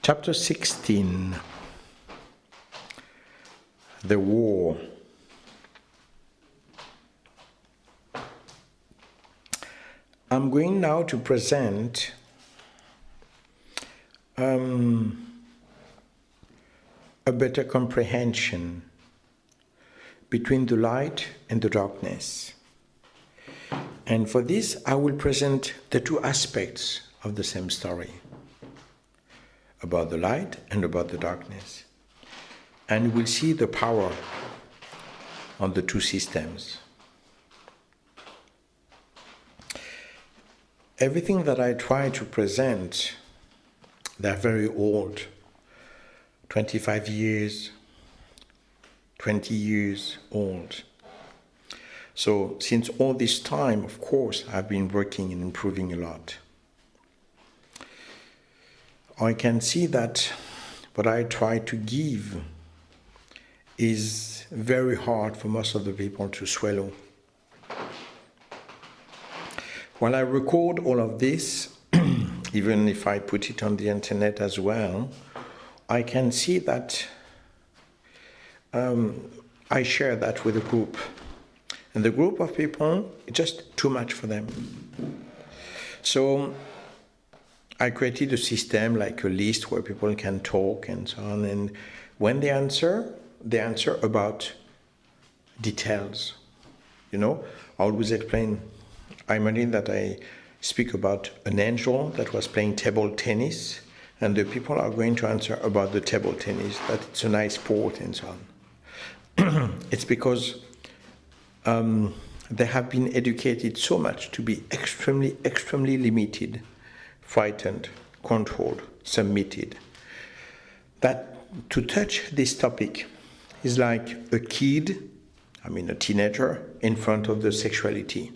Chapter 16, The War. I'm going now to present a better comprehension between the light and the darkness. And for this, I will present the two aspects of the same story, about the light and about the darkness. And we'll see the power of the two systems. Everything that I try to present, they're very old, 25 years, 20 years old. So since all this time, of course, I've been working and improving a lot. I can see that what I try to give is very hard for most of the people to swallow. While I record all of this, even if I put it on the internet as well, I can see that I share that with a group. And the group of people, it's just too much for them. So I created a system, like a list where people can talk and so on. And when they answer about details. You know, I always explain, I imagine that I speak about an angel that was playing table tennis, and the people are going to answer about the table tennis, that it's a nice sport and so on. It's because they have been educated so much to be extremely, extremely limited, frightened, controlled, submitted, that to touch this topic is like a kid, a teenager, in front of the sexuality.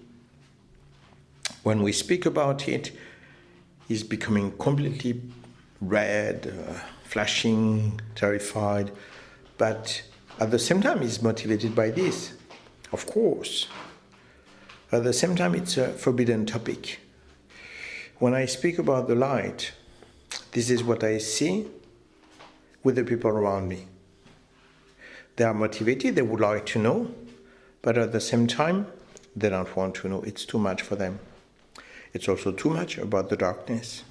When we speak about it, he's becoming completely red, flashing, terrified, but at the same time he's motivated by this, of course. At the same time it's a forbidden topic. When I speak about the light, this is what I see with the people around me. They are motivated, they would like to know, but at the same time, they don't want to know. It's too much for them. It's also too much about the darkness.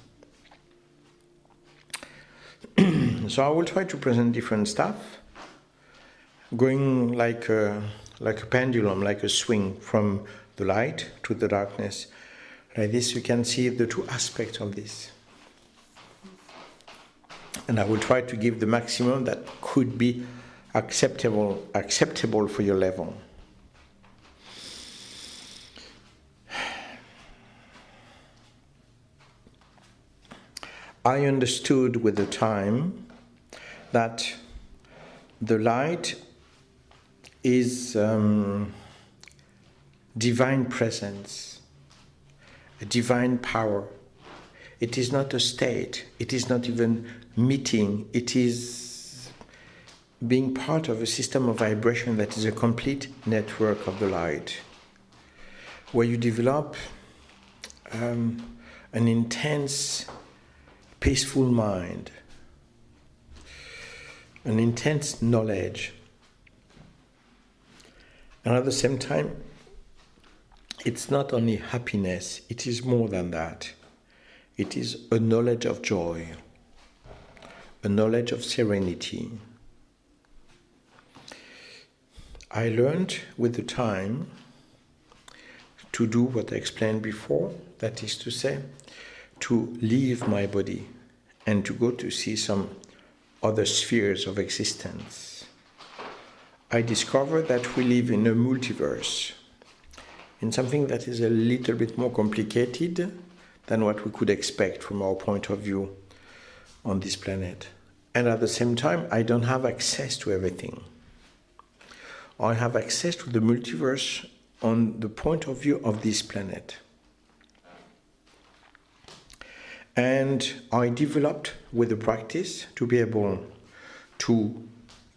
So I will try to present different stuff, going like a pendulum, like a swing from the light to the darkness. Like this, you can see the two aspects of this. And I will try to give the maximum that could be acceptable for your level. I understood with the time that the light is divine presence, a divine power. It is not a state, it is not even meeting, it is being part of a system of vibration that is a complete network of the light, where you develop an intense, peaceful mind, an intense knowledge, and at the same time, it's not only happiness, it is more than that. It is a knowledge of joy, a knowledge of serenity. I learned with the time to do what I explained before, that is to say, to leave my body and to go to see some other spheres of existence. I discovered that we live in a multiverse, in something that is a little bit more complicated than what we could expect from our point of view on this planet. And at the same time, I don't have access to everything. I have access to the multiverse on the point of view of this planet. And I developed with the practice to be able to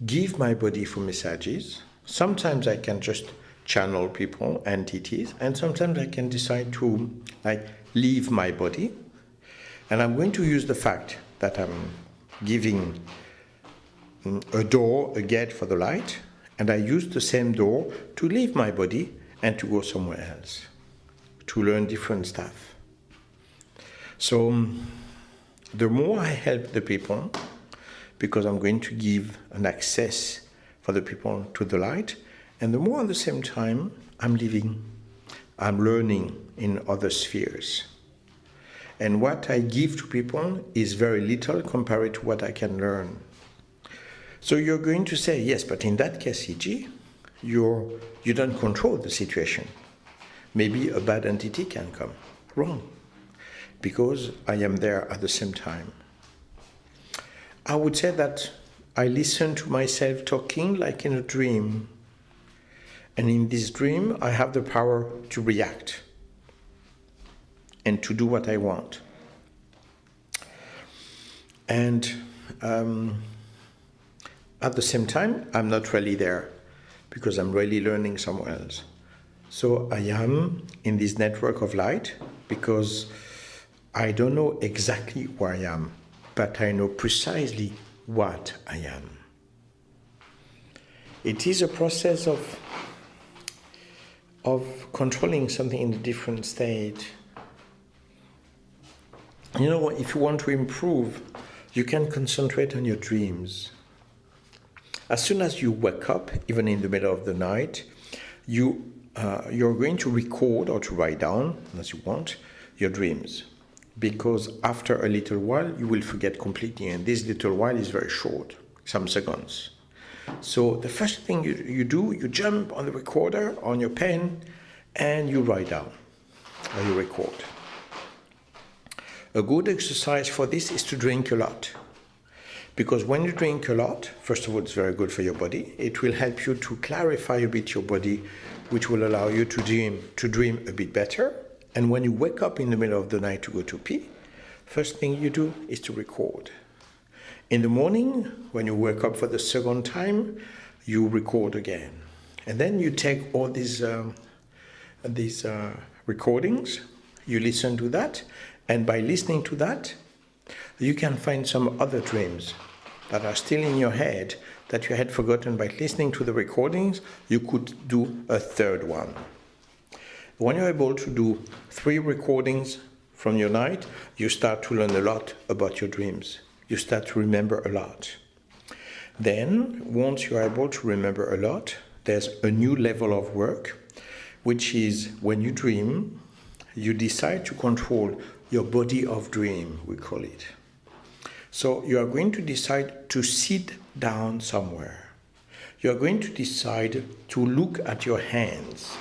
give my body for messages. Sometimes I can just channel people, entities, and sometimes I can decide to leave my body. And I'm going to use the fact that I'm giving a door, a gate for the light, and I use the same door to leave my body and to go somewhere else, to learn different stuff. So the more I help the people, because I'm going to give an access for the people to the light, and the more at the same time I'm learning in other spheres. And what I give to people is very little compared to what I can learn. So you're going to say, yes, but in that case, E.G., you don't control the situation. Maybe a bad entity can come. Wrong. Because I am there at the same time. I would say that I listen to myself talking like in a dream. And in this dream, I have the power to react and to do what I want. And at the same time, I'm not really there because I'm really learning somewhere else. So I am in this network of light because I don't know exactly where I am, but I know precisely what I am. It is a process of controlling something in a different state. You know, if you want to improve, you can concentrate on your dreams. As soon as you wake up, even in the middle of the night, you're going to record or to write down, as you want, your dreams. Because after a little while, you will forget completely. And this little while is very short, some seconds. So the first thing you do, you jump on the recorder, on your pen, and you write down, or you record. A good exercise for this is to drink a lot. Because when you drink a lot, first of all, it's very good for your body. It will help you to clarify a bit your body, which will allow you to dream a bit better. And when you wake up in the middle of the night to go to pee, first thing you do is to record. In the morning, when you wake up for the second time, you record again. And then you take all these recordings, you listen to that, and by listening to that, you can find some other dreams that are still in your head that you had forgotten. By listening to the recordings, you could do a third one. When you're able to do 3 recordings from your night, you start to learn a lot about your dreams. You start to remember a lot. Then, once you're able to remember a lot, there's a new level of work, which is when you dream, you decide to control your body of dream, we call it. So you are going to decide to sit down somewhere. You are going to decide to look at your hands.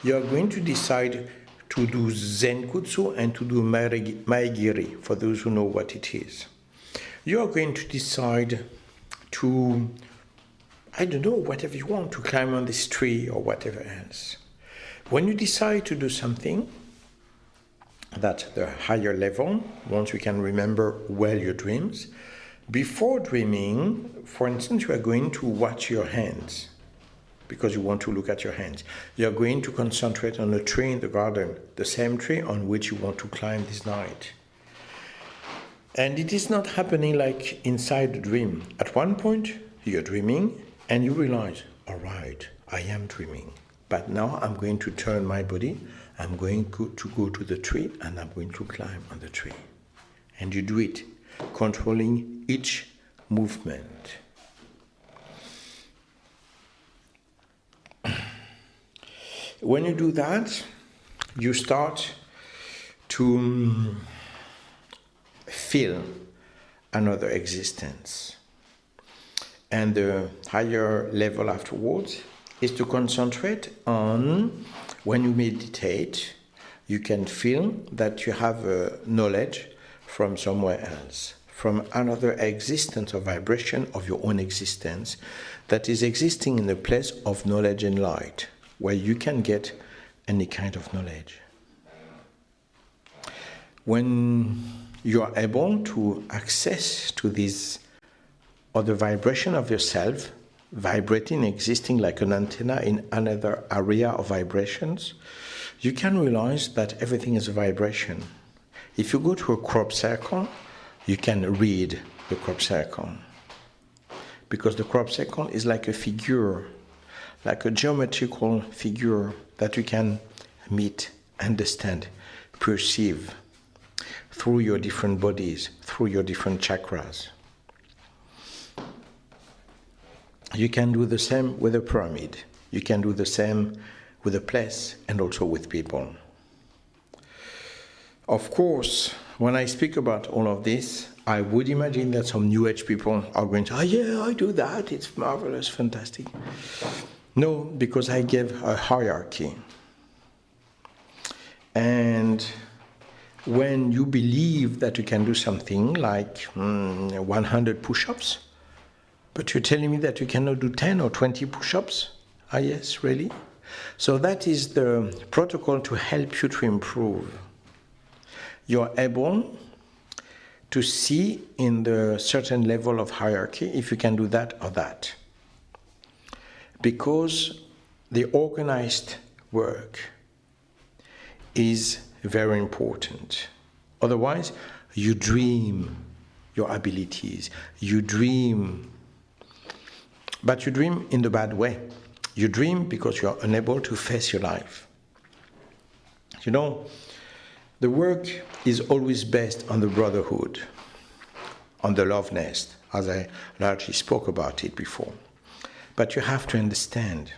You are going to decide to do Zenkutsu and to do Maegiri, for those who know what it is. You are going to decide to, I don't know, whatever you want, to climb on this tree or whatever else. When you decide to do something, that's the higher level, once you can remember well your dreams. Before dreaming, for instance, you are going to watch your hands because you want to look at your hands. You are going to concentrate on a tree in the garden, the same tree on which you want to climb this night. And it is not happening like inside the dream. At one point, you're dreaming and you realize, all right, I am dreaming. But now I'm going to turn my body. I'm going to go to the tree and I'm going to climb on the tree. And you do it, controlling each movement. When you do that, you start to feel another existence. And the higher level afterwards is to concentrate on, when you meditate, you can feel that you have a knowledge from somewhere else, from another existence or vibration of your own existence that is existing in the place of knowledge and light, where you can get any kind of knowledge. When you are able to access to this other vibration of yourself, vibrating, existing like an antenna in another area of vibrations, you can realize that everything is a vibration. If you go to a crop circle, you can read the crop circle. Because the crop circle is like a figure, like a geometrical figure that you can meet, understand, perceive through your different bodies, through your different chakras. You can do the same with a pyramid. You can do the same with a place and also with people. Of course, when I speak about all of this, I would imagine that some New Age people are going to, yeah, I do that, it's marvelous, fantastic. No, because I gave a hierarchy. And when you believe that you can do something like 100 push-ups, but you're telling me that you cannot do 10 or 20 push-ups? Ah, yes, really? So that is the protocol to help you to improve. You're able to see in the certain level of hierarchy if you can do that or that. Because the organized work is very important. Otherwise, you dream your abilities. You dream, but you dream in the bad way. You dream because you are unable to face your life. You know, the work is always based on the brotherhood, on the love nest, as I largely spoke about it before. But you have to understand,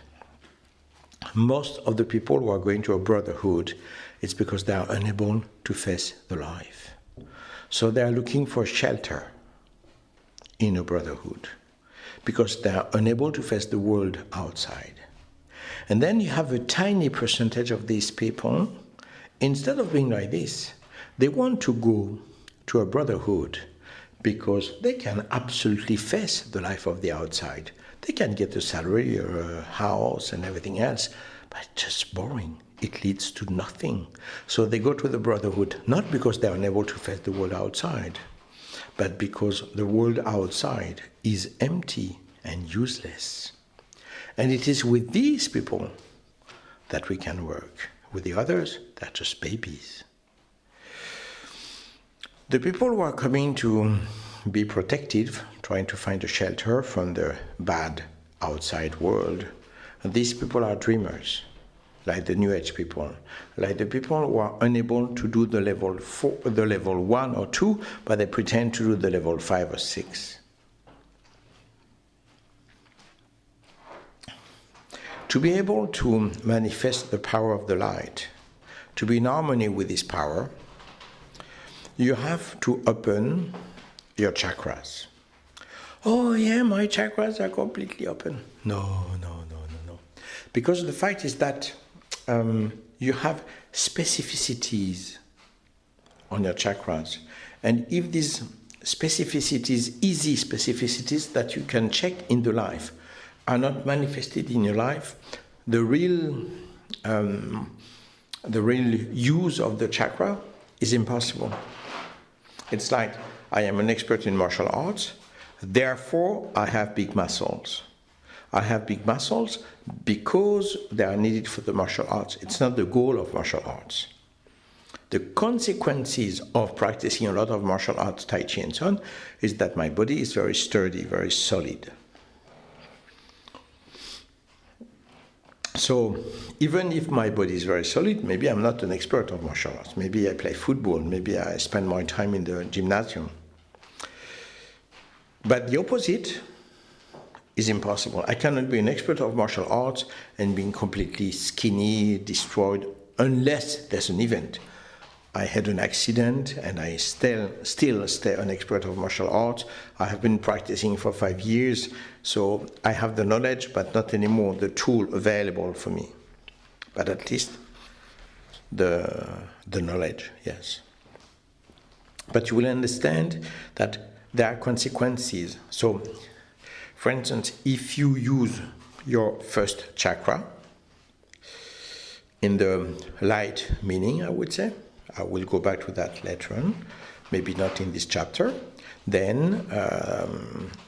most of the people who are going to a brotherhood, it's because they are unable to face the life. So they are looking for shelter in a brotherhood, because they are unable to face the world outside. And then you have a tiny percentage of these people, instead of being like this, they want to go to a brotherhood because they can absolutely face the life of the outside. They can get a salary or a house and everything else, but it's just boring. It leads to nothing. So they go to the brotherhood, not because they are unable to face the world outside, but because the world outside is empty and useless. And it is with these people that we can work. With the others, they're just babies. The people who are coming to be protective, trying to find a shelter from the bad outside world, these people are dreamers, like the New Age people, like the people who are unable to do the level 1 or 2, but they pretend to do the level 5 or 6. To be able to manifest the power of the light, to be in harmony with this power, you have to open your chakras. Oh yeah, my chakras are completely open. No. Because the fact is that you have specificities on your chakras. And if these specificities, easy specificities that you can check in the life, are not manifested in your life, the real use of the chakra is impossible. It's like, I am an expert in martial arts, therefore I have big muscles. I have big muscles because they are needed for the martial arts. It's not the goal of martial arts. The consequences of practicing a lot of martial arts, Tai Chi and so on, is that my body is very sturdy, very solid. So even if my body is very solid, maybe I'm not an expert of martial arts. Maybe I play football, maybe I spend more time in the gymnasium. But the opposite is impossible. I cannot be an expert of martial arts and being completely skinny, destroyed, unless there's an event. I had an accident and I still stay an expert of martial arts. I have been practicing for 5 years, so I have the knowledge, but not anymore the tool available for me. But at least the knowledge, yes. But you will understand that there are consequences. So, for instance, if you use your first chakra in the light meaning, I would say, I will go back to that later on, maybe not in this chapter, then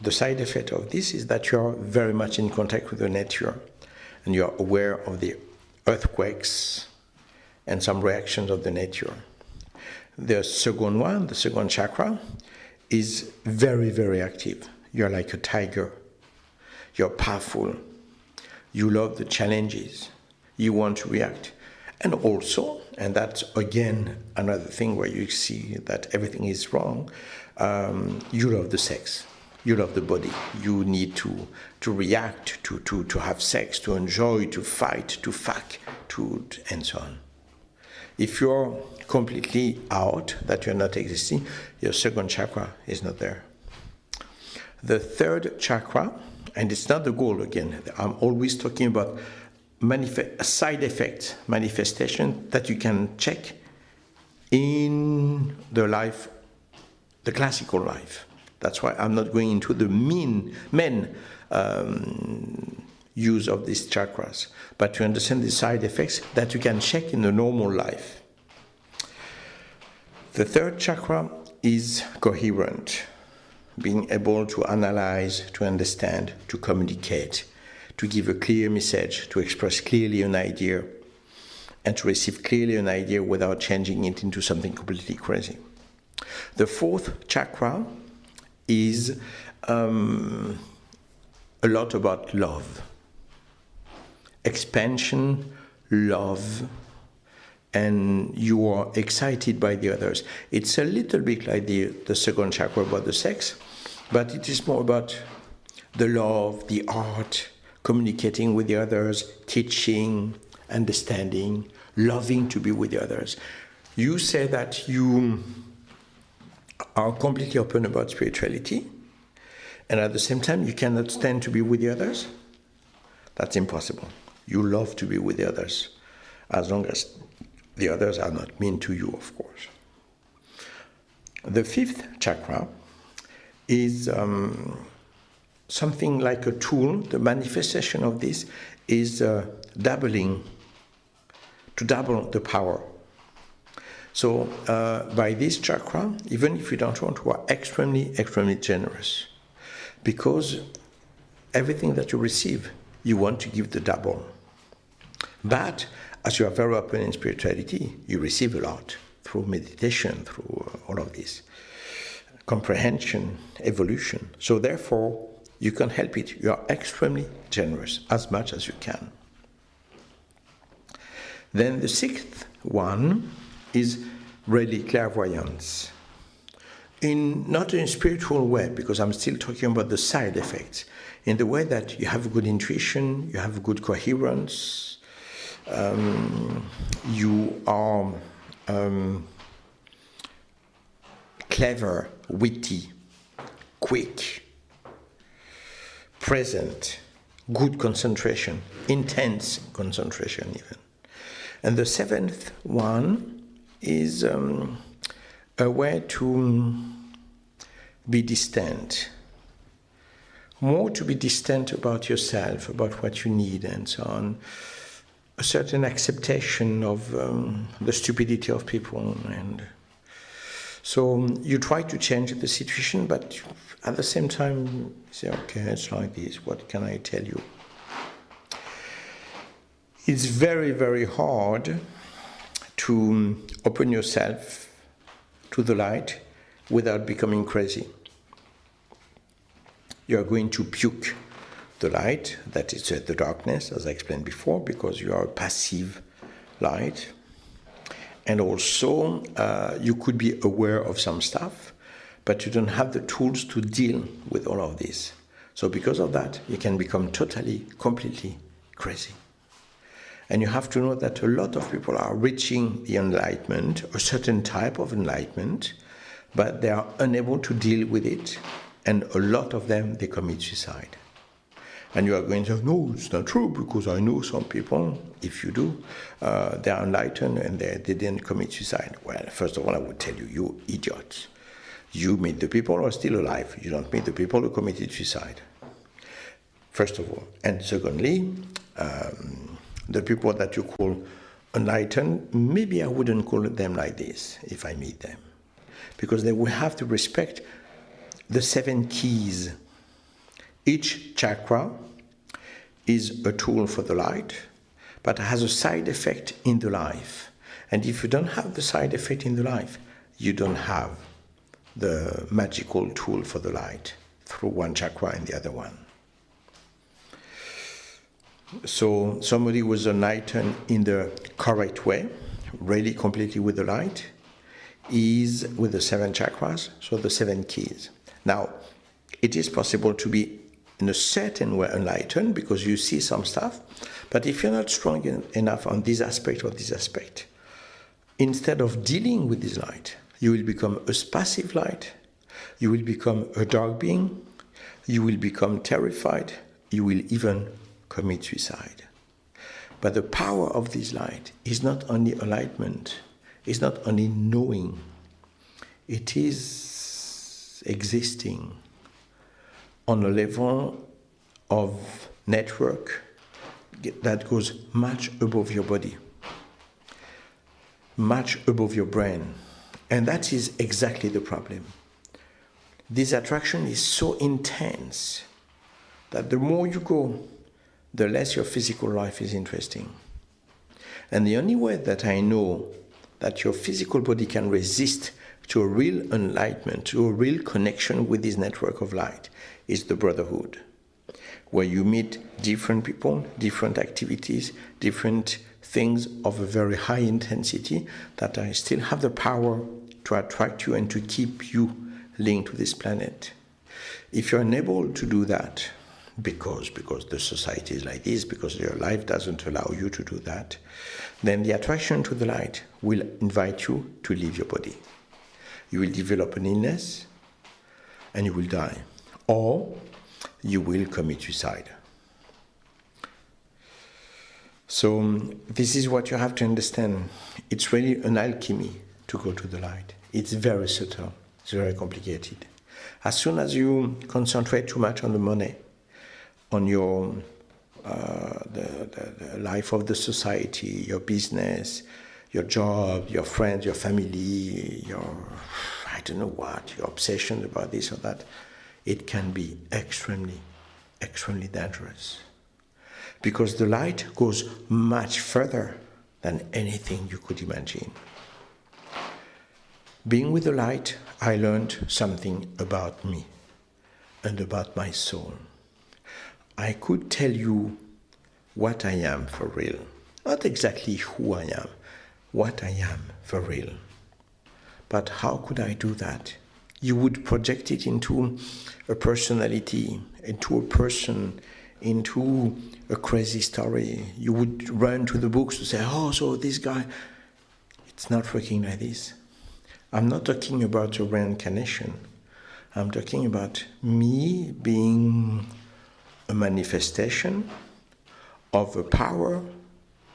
the side effect of this is that you are very much in contact with the nature and you are aware of the earthquakes and some reactions of the nature. The second one, the second chakra, is very, very active. You're like a tiger. You're powerful. You love the challenges. You want to react. And also, and that's again another thing where you see that everything is wrong, you love the sex. You love the body. You need to react, to have sex, to enjoy, to fight, to fuck, and so on. If you're completely out, that you're not existing, your second chakra is not there. The third chakra, and it's not the goal again, I'm always talking about side effects, manifestation that you can check in the life, the classical life. That's why I'm not going into the main use of these chakras, but to understand the side effects that you can check in the normal life. The third chakra is coherent, being able to analyze, to understand, to communicate, to give a clear message, to express clearly an idea, and to receive clearly an idea without changing it into something completely crazy. The fourth chakra is a lot about love, expansion, love, and you are excited by the others. It's a little bit like the second chakra about the sex, but it is more about the love, the art, communicating with the others, teaching, understanding, loving to be with the others. You say that you are completely open about spirituality, and at the same time you cannot stand to be with the others. That's impossible. You love to be with the others, as long as the others are not mean to you, of course. The fifth chakra is something like a tool. The manifestation of this is doubling, to double the power. So by this chakra, even if you don't want to, are extremely, extremely generous. Because everything that you receive, you want to give the double. But as you are very open in spirituality, you receive a lot through meditation, through all of this. Comprehension, evolution. So therefore, you can't help it. You are extremely generous, as much as you can. Then the sixth one is really clairvoyance. Not in a spiritual way, because I'm still talking about the side effects, in the way that you have good intuition, you have good coherence, you are clever, witty, quick, present, good concentration, intense concentration even. And the seventh one is a way to be distant, more to be distant about yourself, about what you need and so on. A certain acceptation of the stupidity of people, and so you try to change the situation, but at the same time you say, okay, it's like this, what can I tell you? It's very, very hard to open yourself to the light without becoming crazy. You are going to puke the light, that is the darkness, as I explained before, because you are a passive light. And also, you could be aware of some stuff, but you don't have the tools to deal with all of this. So because of that, you can become totally, completely crazy. And you have to know that a lot of people are reaching the enlightenment, a certain type of enlightenment, but they are unable to deal with it, and a lot of them, they commit suicide. And you are going to say, no, it's not true, because I know some people, if you do, they are enlightened and they didn't commit suicide. Well, first of all, I would tell you, you idiots. You meet the people who are still alive. You don't meet the people who committed suicide. First of all. And secondly, the people that you call enlightened, maybe I wouldn't call them like this if I meet them. Because they will have to respect the 7 keys. Each chakra is a tool for the light, but has a side effect in the life. And if you don't have the side effect in the life, you don't have the magical tool for the light through one chakra and the other one. So somebody was enlightened in the correct way, really completely with the light, is with the 7 chakras, so the 7 keys. Now, it is possible to be in a certain way enlightened because you see some stuff, but if you're not strong enough on this aspect or this aspect, instead of dealing with this light, you will become a passive light, you will become a dark being, you will become terrified, you will even commit suicide. But the power of this light is not only enlightenment, it's not only knowing, it is existing on a level of network that goes much above your body, much above your brain. And that is exactly the problem. This attraction is so intense that the more you go, the less your physical life is interesting. And the only way that I know that your physical body can resist to a real enlightenment, to a real connection with this network of light, is the brotherhood, where you meet different people, different activities, different things of a very high intensity that I still have the power to attract you and to keep you linked to this planet. If you're unable to do that, because the society is like this, because your life doesn't allow you to do that, then the attraction to the light will invite you to leave your body. You will develop an illness and you will die, or you will commit suicide. So this is what you have to understand. It's really an alchemy to go to the light. It's very subtle, it's very complicated. As soon as you concentrate too much on the money, on your the life of the society, your business, your job, your friends, your family, your I don't know what, your obsession about this or that, it can be extremely, extremely dangerous. Because the light goes much further than anything you could imagine. Being with the light, I learned something about me and about my soul. I could tell you what I am for real. Not exactly who I am, what I am for real. But how could I do that? You would project it into a personality, into a person, into a crazy story. You would run to the books to say, oh, so this guy. It's not working like this. I'm not talking about a reincarnation. I'm talking about me being a manifestation of a power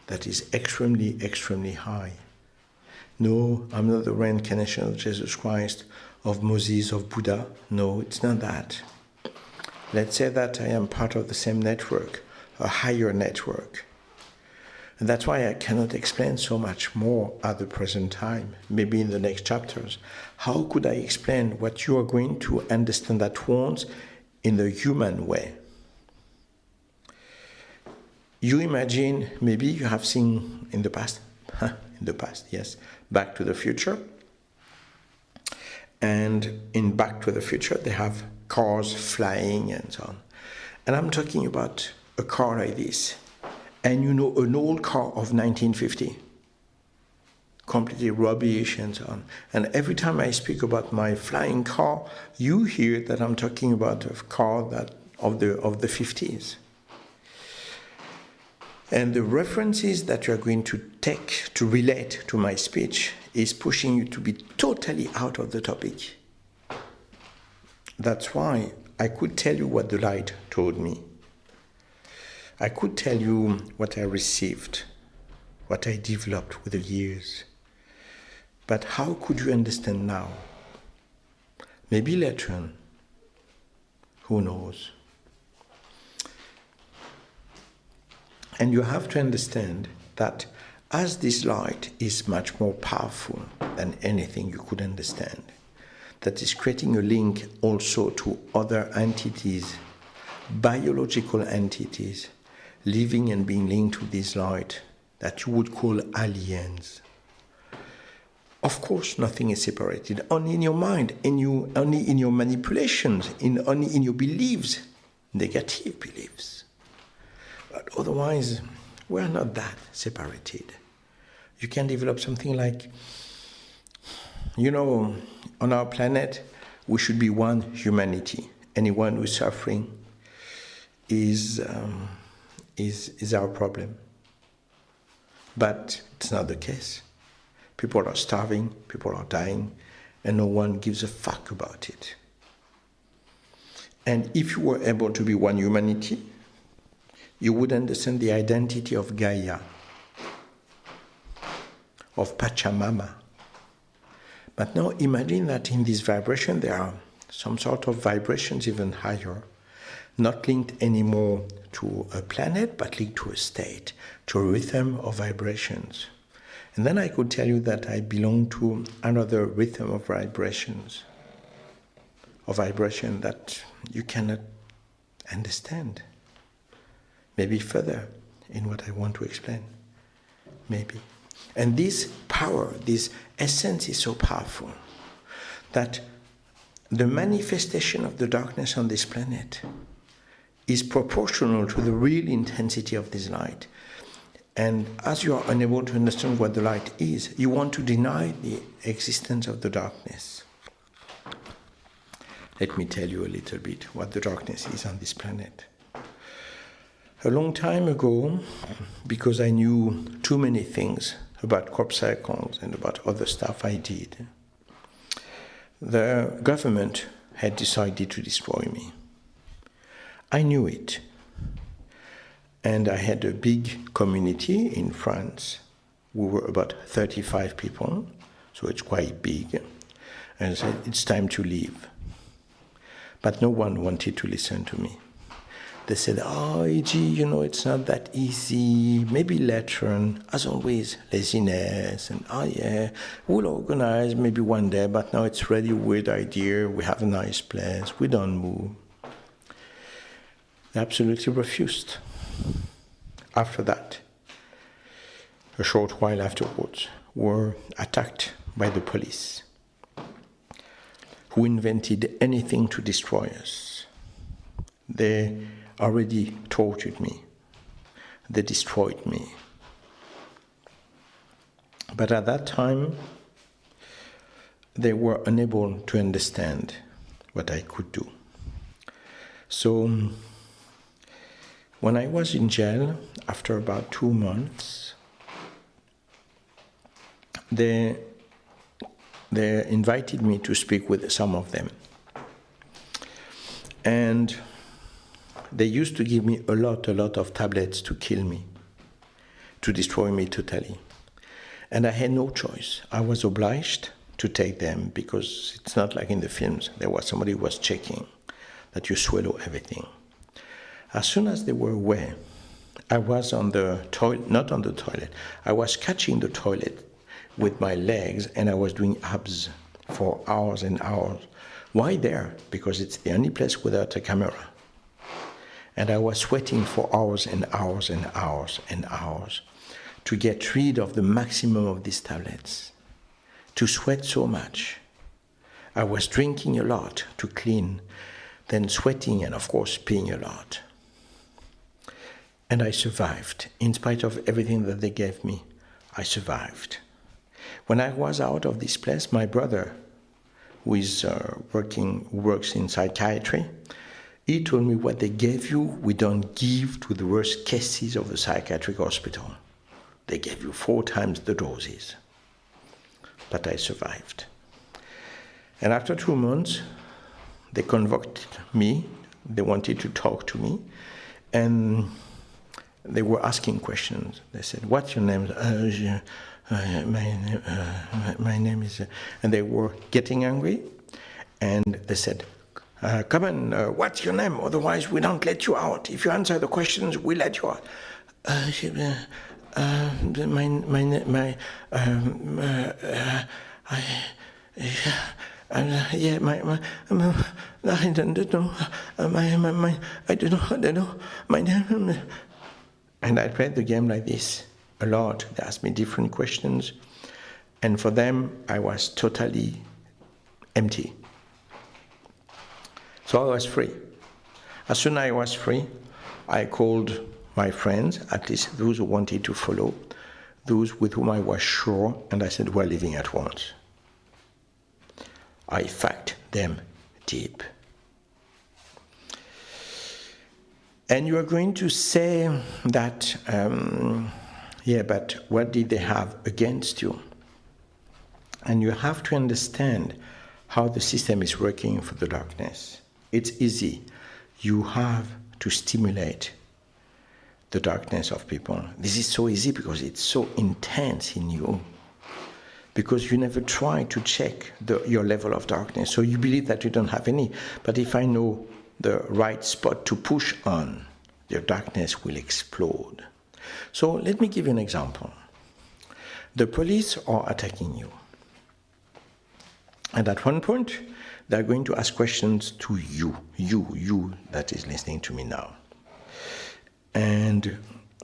that is extremely, extremely high. No, I'm not the reincarnation of Jesus Christ, of Moses, of Buddha. No, it's not that. Let's say that I am part of the same network, a higher network. And that's why I cannot explain so much more at the present time, maybe in the next chapters. How could I explain what you are going to understand at once in the human way? You imagine, maybe you have seen in the past, yes, Back to the Future. And in Back to the Future, they have cars flying and so on. And I'm talking about a car like this. And you know, an old car of 1950, completely rubbish and so on. And every time I speak about my flying car, you hear that I'm talking about a car that of the 50s. And the references that you're going to take to relate to my speech is pushing you to be totally out of the topic. That's why I could tell you what the light told me. I could tell you what I received, what I developed with the years. But how could you understand now? Maybe later on. Who knows? And you have to understand that as this light is much more powerful than anything you could understand, that is creating a link also to other entities, biological entities, living and being linked to this light that you would call aliens. Of course, nothing is separated. Only in your mind, only in your manipulations, only in your beliefs, negative beliefs. But otherwise, we're not that separated. You can develop something like, on our planet, we should be one humanity. Anyone who's suffering is our problem. But it's not the case. People are starving, people are dying, and no one gives a fuck about it. And if you were able to be one humanity, you would understand the identity of Gaia, of Pachamama. But now imagine that in this vibration there are some sort of vibrations even higher, not linked anymore to a planet, but linked to a state, to a rhythm of vibrations. And then I could tell you that I belong to another rhythm of vibrations, a vibration that you cannot understand. Maybe further in what I want to explain. Maybe. And this power, this essence is so powerful that the manifestation of the darkness on this planet is proportional to the real intensity of this light. And as you are unable to understand what the light is, you want to deny the existence of the darkness. Let me tell you a little bit what the darkness is on this planet. A long time ago, because I knew too many things about crop cycles and about other stuff I did, the government had decided to destroy me. I knew it. And I had a big community in France. We were about 35 people, so it's quite big. And I said, it's time to leave. But no one wanted to listen to me. They said, AG, it's not that easy. Maybe later on, as always, laziness. And, yeah, we'll organize maybe one day, but now it's really a weird idea. We have a nice place. We don't move. They absolutely refused. After that, a short while afterwards, were attacked by the police, who invented anything to destroy us. They already tortured me. They destroyed me. But at that time, they were unable to understand what I could do. So, when I was in jail, after about 2 months, they invited me to speak with some of them. And they used to give me a lot of tablets to kill me, to destroy me totally. And I had no choice. I was obliged to take them because it's not like in the films. There was somebody who was checking that you swallow everything. As soon as they were aware, I was on the toilet, not on the toilet, I was catching the toilet with my legs and I was doing abs for hours and hours. Why there? Because it's the only place without a camera. And I was sweating for hours and hours and hours and hours to get rid of the maximum of these tablets, to sweat so much. I was drinking a lot to clean, then sweating and of course peeing a lot. And I survived. In spite of everything that they gave me, I survived. When I was out of this place, my brother, who works in psychiatry, he told me what they gave you, we don't give to the worst cases of the psychiatric hospital. They gave you 4 times the doses. But I survived. And after 2 months, they convoked me. They wanted to talk to me. And they were asking questions. They said, what's your name? My name is... And they were getting angry. And they said, come on, what's your name? Otherwise, we don't let you out. If you answer the questions, we let you out. I don't know. I don't know. My name. And I played the game like this a lot. They asked me different questions. And for them, I was totally empty. So I was free. As soon as I was free, I called my friends, at least those who wanted to follow, those with whom I was sure, and I said, we're leaving at once. I fucked them deep. And you are going to say that, yeah, but what did they have against you? And you have to understand how the system is working for the darkness. It's easy. You have to stimulate the darkness of people. This is so easy because it's so intense in you. Because you never try to check your level of darkness. So you believe that you don't have any. But if I know the right spot to push on, your darkness will explode. So let me give you an example. The police are attacking you. And at one point, they're going to ask questions to you that is listening to me now. And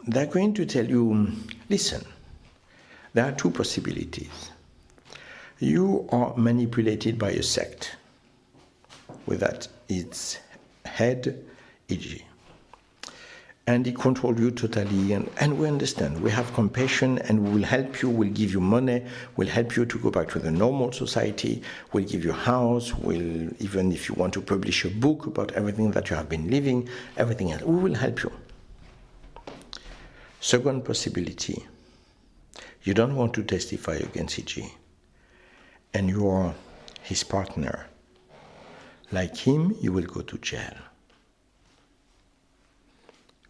they're going to tell you, listen, there are two possibilities. You are manipulated by a sect with that its head, e.g. And he controls you totally, and we understand. We have compassion, and we will help you, we'll give you money, we'll help you to go back to the normal society, we'll give you a house, we'll, even if you want to publish a book about everything that you have been living, everything else, we will help you. Second possibility, you don't want to testify against E.G., and you are his partner. Like him, you will go to jail.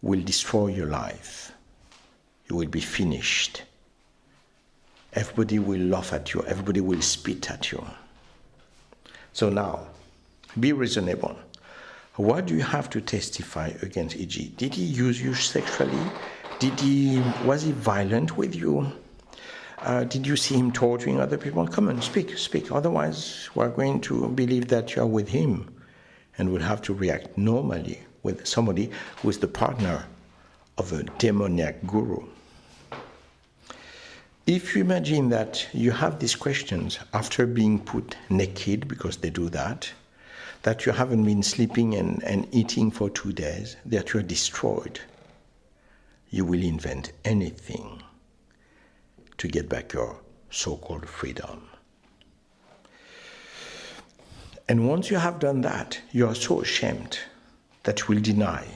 Will destroy your life. You will be finished. Everybody will laugh at you. Everybody will spit at you. So now, be reasonable. What do you have to testify against E.G.? Did he use you sexually? Was he violent with you? Did you see him torturing other people? Come on, speak. Otherwise, we're going to believe that you're with him, and we'll have to react normally with somebody who is the partner of a demoniac guru. If you imagine that you have these questions after being put naked, because they do that you haven't been sleeping and eating for 2 days, that you're destroyed, you will invent anything to get back your so-called freedom. And once you have done that, you are so ashamed that you will deny,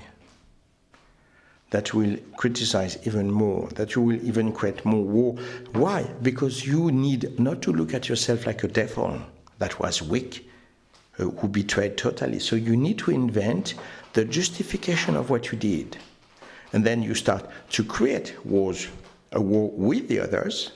that you will criticize even more, that you will even create more war. Why? Because you need not to look at yourself like a devil that was weak, who betrayed totally. So you need to invent the justification of what you did. And then you start to create wars, a war with the others,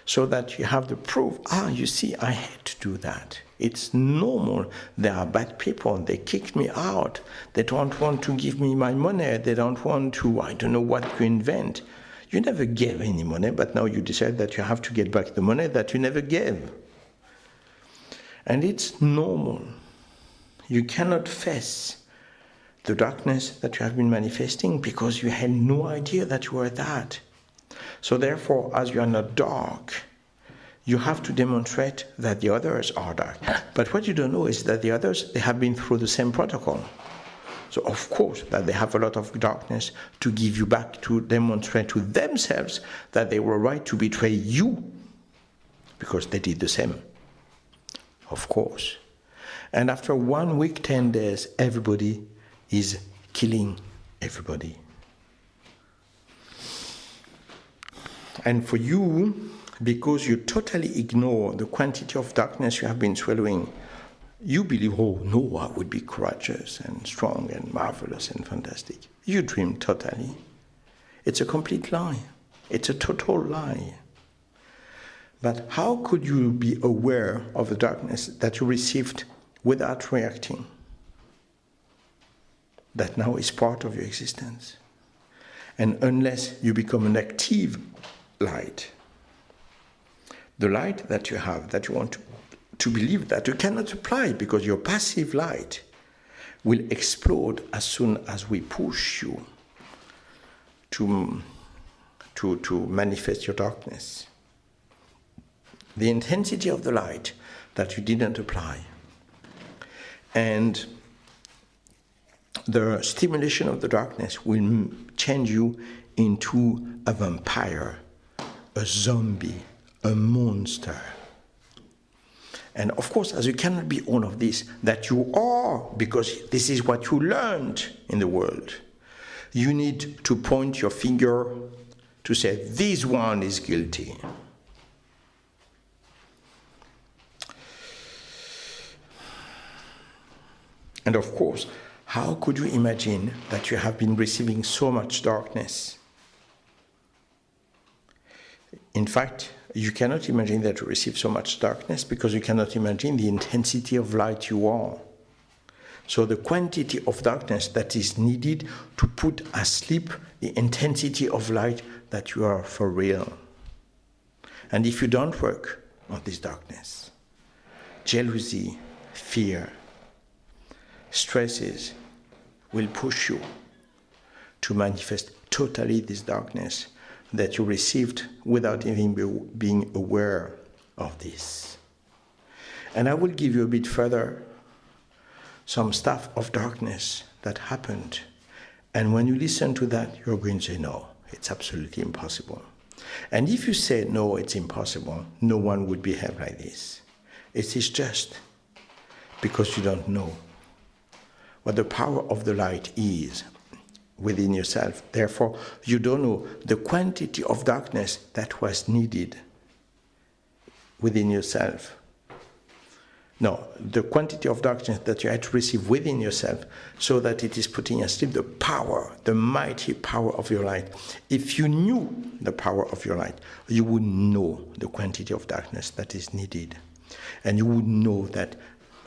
so that you have the proof. You see, I had to do that. It's normal. They are bad people. They kicked me out. They don't want to give me my money. They don't want to, I don't know what to invent. You never gave any money, but now you decide that you have to get back the money that you never gave. And it's normal. You cannot face the darkness that you have been manifesting because you had no idea that you were that. So therefore, as you are not dark, you have to demonstrate that the others are dark. But what you don't know is that the others, they have been through the same protocol. So of course that they have a lot of darkness to give you back, to demonstrate to themselves that they were right to betray you because they did the same. Of course. And after 1 week, 10 days, everybody is killing everybody. And for you, because you totally ignore the quantity of darkness you have been swallowing, you believe, oh no, I would be courageous and strong and marvelous and fantastic. You dream totally. It's a complete lie. It's a total lie. But how could you be aware of the darkness that you received without reacting? That now is part of your existence. And unless you become an active light, the light that you have, that you want to believe that you cannot apply because your passive light will explode as soon as we push you to manifest your darkness. the intensity of the light that you didn't apply, and the stimulation of the darkness will change you into a vampire, a zombie, a monster. And of course, as you cannot be all of this, that you are, because this is what you learned in the world, you need to point your finger to say, this one is guilty. And of course, how could you imagine that you have been receiving so much darkness? In fact, you cannot imagine that you receive so much darkness because you cannot imagine the intensity of light you are. So the quantity of darkness that is needed to put asleep the intensity of light that you are for real. And if you don't work on this darkness, jealousy, fear, stresses will push you to manifest totally this darkness that you received without even being aware of this. And I will give you a bit further some stuff of darkness that happened. And when you listen to that, you're going to say, no, it's absolutely impossible. And if you say, no, it's impossible, no one would behave like this. It is just because you don't know what the power of the light is within yourself. Therefore, you don't know the quantity of darkness that was needed within yourself. No, the quantity of darkness that you had to receive within yourself so that it is putting asleep the power, the mighty power of your light. If you knew the power of your light, you would know the quantity of darkness that is needed. And you would know that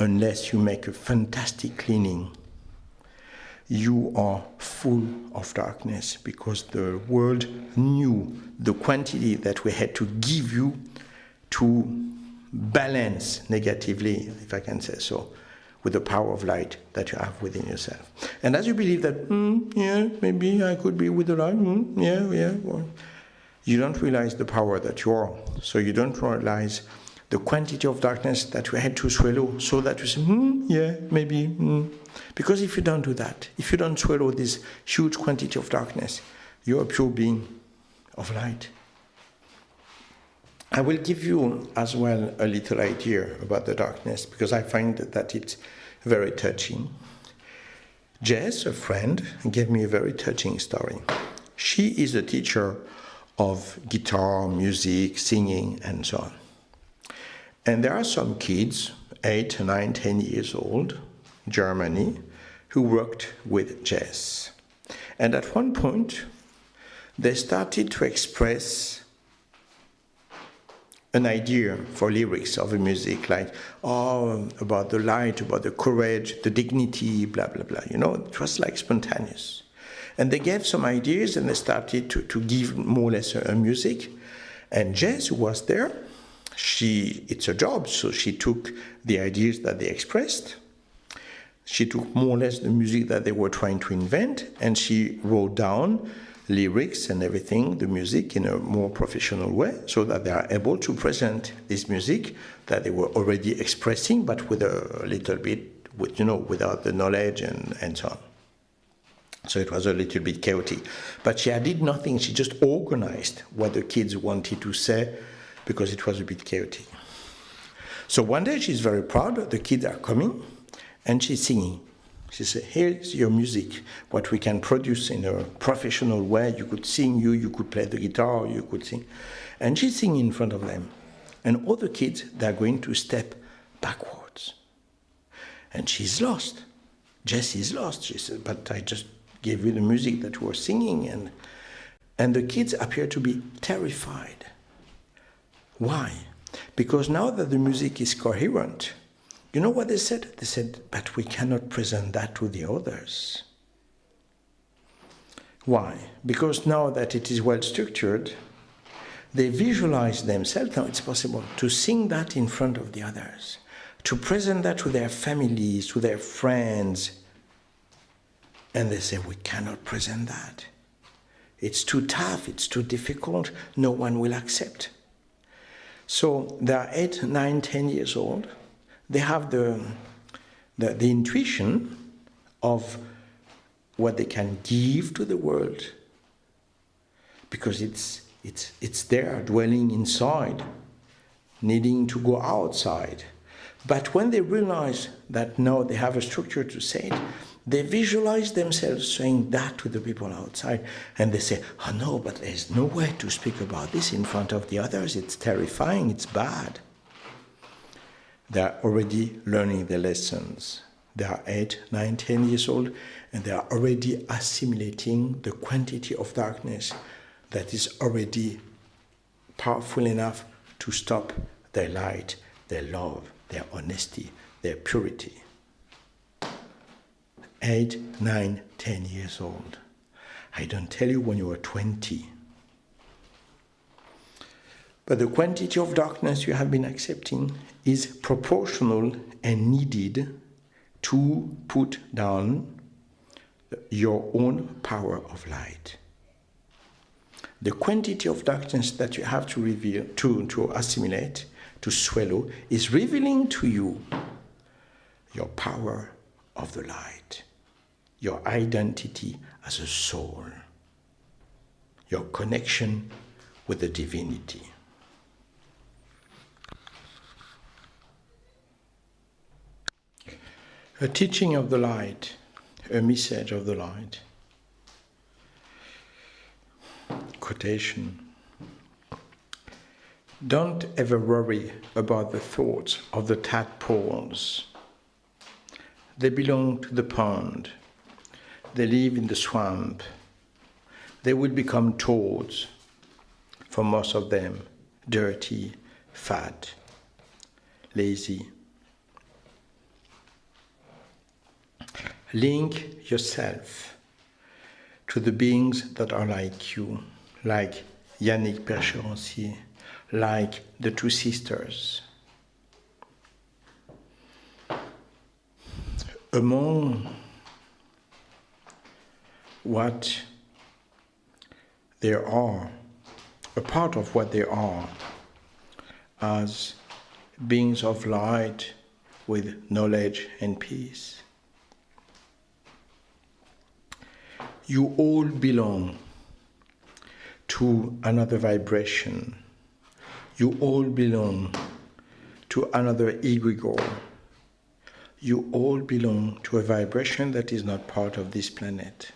unless you make a fantastic cleaning, you are full of darkness, because the world knew the quantity that we had to give you to balance negatively, if I can say so, with the power of light that you have within yourself. And as you believe that, yeah, maybe I could be with the light, well, you don't realize the power that you are. So you don't realize the quantity of darkness that we had to swallow, so that you say, yeah, maybe. Because if you don't do that, if you don't swallow this huge quantity of darkness, you're a pure being of light. I will give you as well a little idea about the darkness, because I find that it's very touching. Jess, a friend, gave me a very touching story. She is a teacher of guitar, music, singing, and so on. And there are some kids, 8, 9, 10 years old, Germany, who worked with Jess. And at one point, they started to express an idea for lyrics of a music, like, about the light, about the courage, the dignity, blah, blah, blah. It was like spontaneous. And they gave some ideas, and they started to give more or less a music. And Jess, who was there, it's a job, so she took the ideas that they expressed. She took more or less the music that they were trying to invent, and she wrote down lyrics and everything, the music, in a more professional way, so that they are able to present this music that they were already expressing, but with a little bit, without the knowledge and so on. So it was a little bit chaotic. But she did nothing, she just organized what the kids wanted to say, because it was a bit chaotic. So one day she's very proud, the kids are coming, and she's singing. She said, here's your music, what we can produce in a professional way. You could sing, you could play the guitar, you could sing. And she's singing in front of them. And all the kids, they're going to step backwards. And she's lost. Jessie's lost. She said, but I just gave you the music that you were singing. And the kids appear to be terrified. Why? Because now that the music is coherent, you know what they said? They said, but we cannot present that to the others. Why? Because now that it is well structured, they visualize themselves. Now it's possible to sing that in front of the others, to present that to their families, to their friends. And they say, we cannot present that. It's too tough, it's too difficult, no one will accept. So they are 8, 9, 10 years old. They have the intuition of what they can give to the world, because it's there, dwelling inside, needing to go outside. But when they realize that no, they have a structure to say it, they visualize themselves saying that to the people outside, and they say, oh no, but there's no way to speak about this in front of the others. It's terrifying, it's bad. They are already learning their lessons. They are 8, 9, 10 years old, and they are already assimilating the quantity of darkness that is already powerful enough to stop their light, their love, their honesty, their purity. 8, 9, 10 years old. I don't tell you when you are 20. But the quantity of darkness you have been accepting is proportional and needed to put down your own power of light. The quantity of darkness that you have to reveal, to assimilate, to swallow, is revealing to you your power of the light, your identity as a soul, your connection with the divinity. A teaching of the light, a message of the light. Quotation. Don't ever worry about the thoughts of the tadpoles. They belong to the pond. They live in the swamp. They will become toads, for most of them, dirty, fat, lazy. Link yourself to the beings that are like you, like Yannick Percheroncier, like the two sisters. Among what they are, a part of what they are, as beings of light with knowledge and peace. You all belong to another vibration. You all belong to another egregore. You all belong to a vibration that is not part of this planet.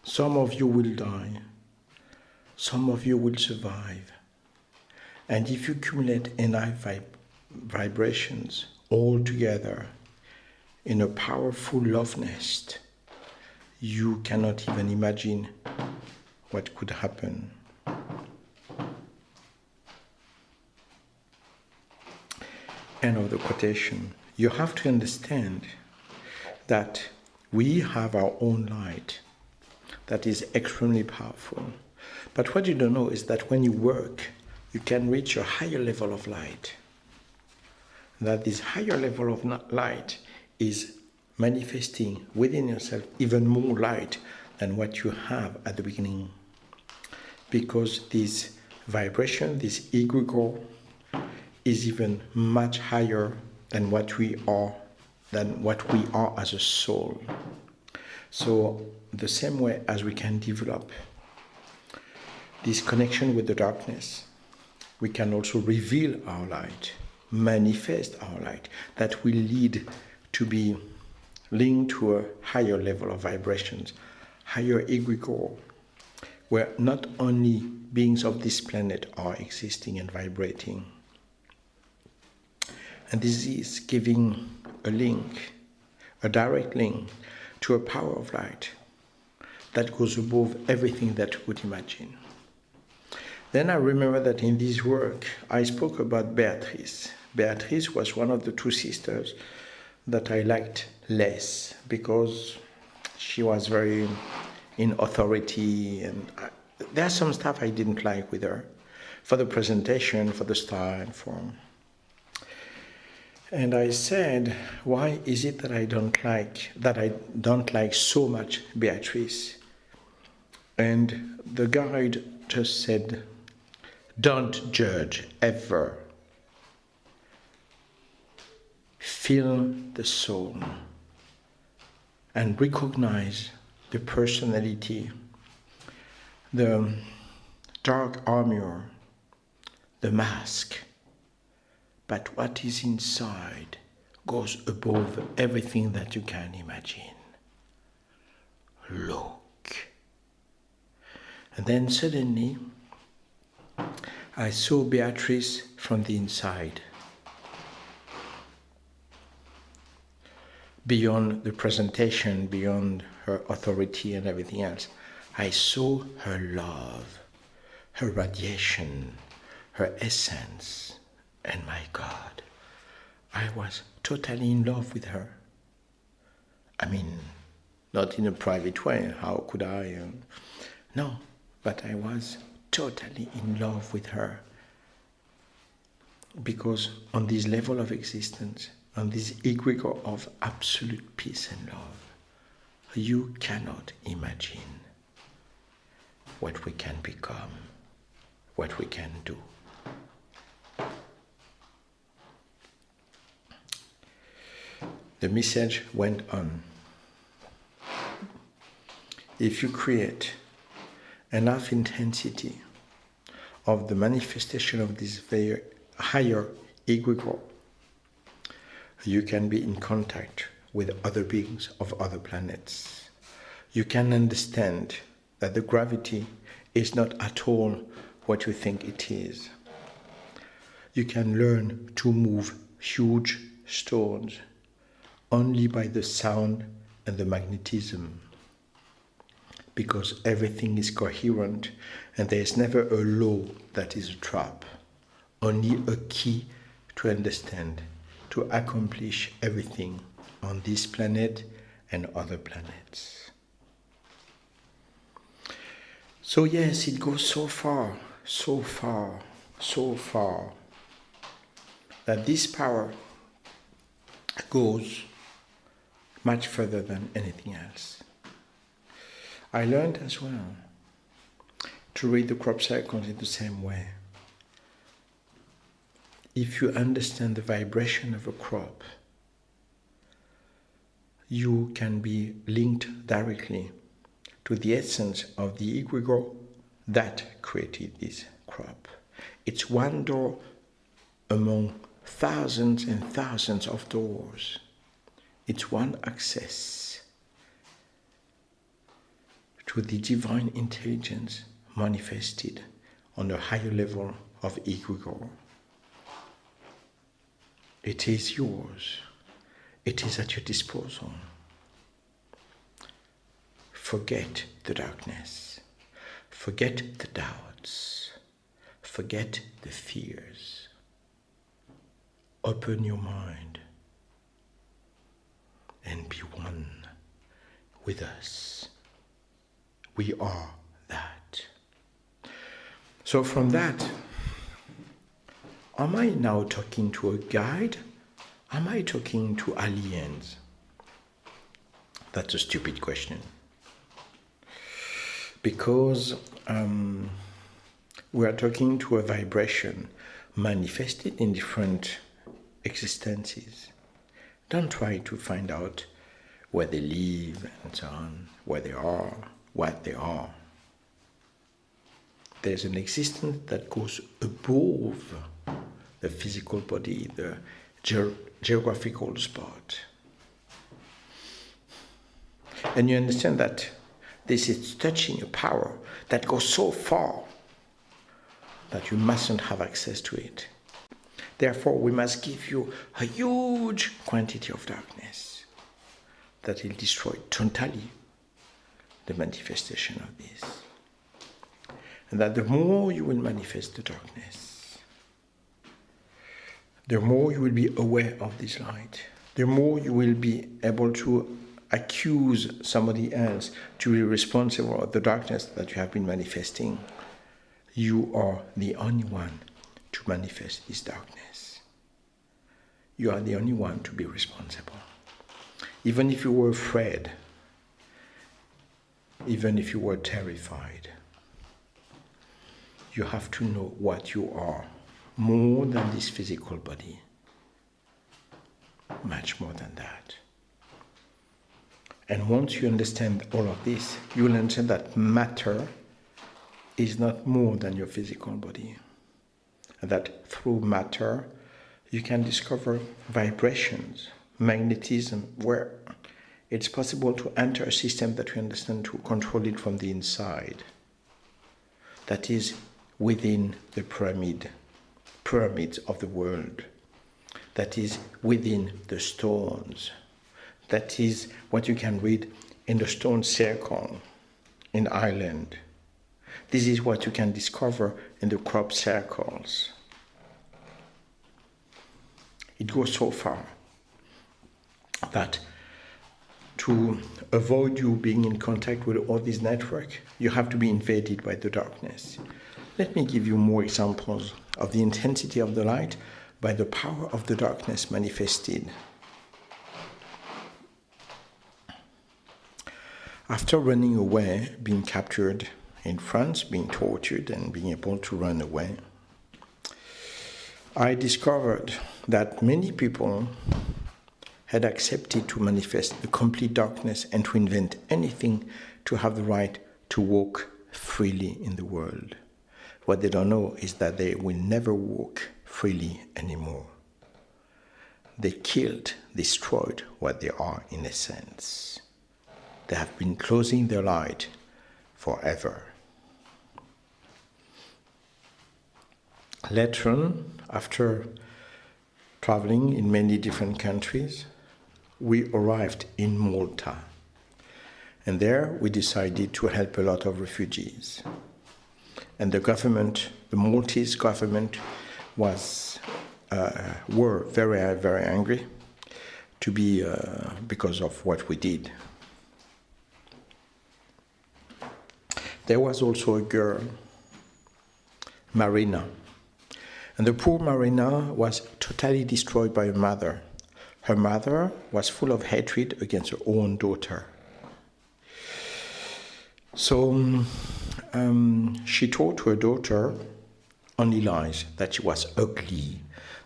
Some of you will die. Some of you will survive. And if you accumulate enough vibrations all together, in a powerful love nest, you cannot even imagine what could happen. End of the quotation. You have to understand that we have our own light that is extremely powerful. But what you don't know is that when you work, you can reach a higher level of light. That this higher level of light is manifesting within yourself even more light than what you have at the beginning. Because this vibration, this egregore, is even much higher than what we are as a soul. So the same way as we can develop this connection with the darkness, we can also reveal our light, manifest our light, that will lead to be linked to a higher level of vibrations, higher egregore, where not only beings of this planet are existing and vibrating. And this is giving a link, a direct link to a power of light that goes above everything that you could imagine. Then I remember that in this work, I spoke about Beatrice. Beatrice was one of the two sisters that I liked less because she was very in authority, and there's some stuff I didn't like with her, for the presentation, for the style, and I said, why is it that I don't like so much Beatrice? And the guide just said, Don't judge, ever. Feel the soul and recognize the personality, the dark armor, the mask. But what is inside goes above everything that you can imagine. Look. And then suddenly, I saw Beatrice from the inside. Beyond the presentation, beyond her authority and everything else, I saw her love, her radiation, her essence, and my God, I was totally in love with her. I mean, not in a private way, how could I? No, but I was totally in love with her. Because on this level of existence, on this egregore of absolute peace and love, you cannot imagine what we can become, what we can do. The message went on. If you create enough intensity of the manifestation of this very higher egregore, you can be in contact with other beings of other planets. You can understand that the gravity is not at all what you think it is. You can learn to move huge stones only by the sound and the magnetism, because everything is coherent and there is never a law that is a trap, only a key to understand, to accomplish everything on this planet and other planets. So yes, it goes so far, so far, so far, that this power goes much further than anything else. I learned as well to read the crop cycles in the same way. If you understand the vibration of a crop, you can be linked directly to the essence of the egregore that created this crop. It's one door among thousands and thousands of doors. It's one access to the divine intelligence manifested on a higher level of egregore. It is yours. It is at your disposal. Forget the darkness. Forget the doubts. Forget the fears. Open your mind and be one with us. We are that. So from that, am I now talking to a guide? Am I talking to aliens? That's a stupid question. Because we are talking to a vibration manifested in different existences. Don't try to find out where they live and so on, where they are, what they are. There's an existence that goes above the physical body, the geographical spot. And you understand that this is touching a power that goes so far that you mustn't have access to it. Therefore, we must give you a huge quantity of darkness that will destroy totally the manifestation of this. And that the more you will manifest the darkness, the more you will be aware of this light, the more you will be able to accuse somebody else to be responsible for the darkness that you have been manifesting. You are the only one to manifest this darkness. You are the only one to be responsible. Even if you were afraid, even if you were terrified, you have to know what you are, more than this physical body. Much more than that. And once you understand all of this, you will understand that matter is not more than your physical body. And that through matter, you can discover vibrations, magnetism, where it's possible to enter a system that you understand, to control it from the inside. That is within the pyramids of the world. That is within the stones. That is what you can read in the stone circle in Ireland. This is what you can discover in the crop circles. It goes so far that to avoid you being in contact with all this network, you have to be invaded by the darkness. Let me give you more examples of the intensity of the light by the power of the darkness manifested. After running away, being captured in France, being tortured and being able to run away, I discovered that many people had accepted to manifest the complete darkness and to invent anything to have the right to walk freely in the world. What they don't know is that they will never walk freely anymore. They killed, destroyed what they are in a sense. They have been closing their light forever. Later on, after traveling in many different countries, we arrived in Malta. And there we decided to help a lot of refugees. And the government, the Maltese government, were very, very angry because of what we did. There was also a girl, Marina. And the poor Marina was totally destroyed by her mother. Her mother was full of hatred against her own daughter. So she told to her daughter only lies, that she was ugly,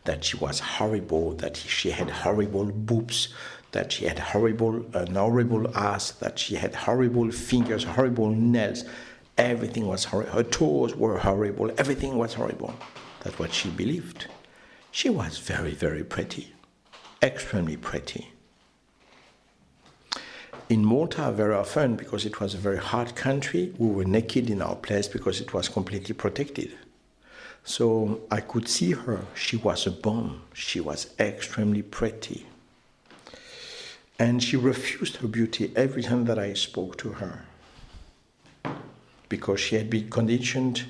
that she was horrible, that she had horrible boobs, that she had an horrible ass, that she had horrible fingers, horrible nails. Everything was horrible. Her toes were horrible. Everything was horrible. That's what she believed. She was very, very pretty, extremely pretty. In Malta, very often, because it was a very hot country, we were naked in our place because it was completely protected. So I could see her. She was a bomb. She was extremely pretty. And she refused her beauty every time that I spoke to her, because she had been conditioned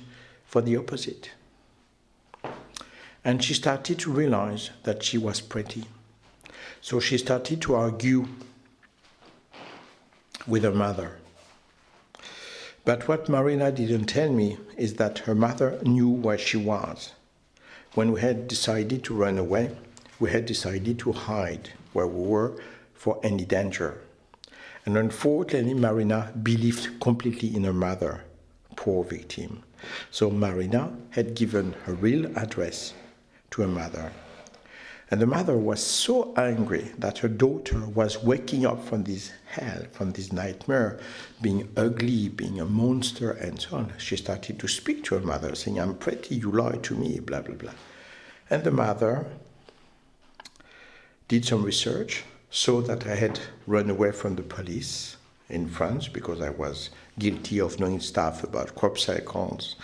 for the opposite. And she started to realize that she was pretty. So she started to argue with her mother. But what Marina didn't tell me is that her mother knew where she was. When we had decided to run away, we had decided to hide where we were for any danger. And unfortunately, Marina believed completely in her mother. Poor victim. So Marina had given her real address to her mother. And the mother was so angry that her daughter was waking up from this hell, from this nightmare, being ugly, being a monster, and so on. She started to speak to her mother, saying, "I'm pretty, you lied to me, blah, blah, blah." And the mother did some research, saw that I had run away from the police in France because I was guilty of knowing stuff about crop cycles,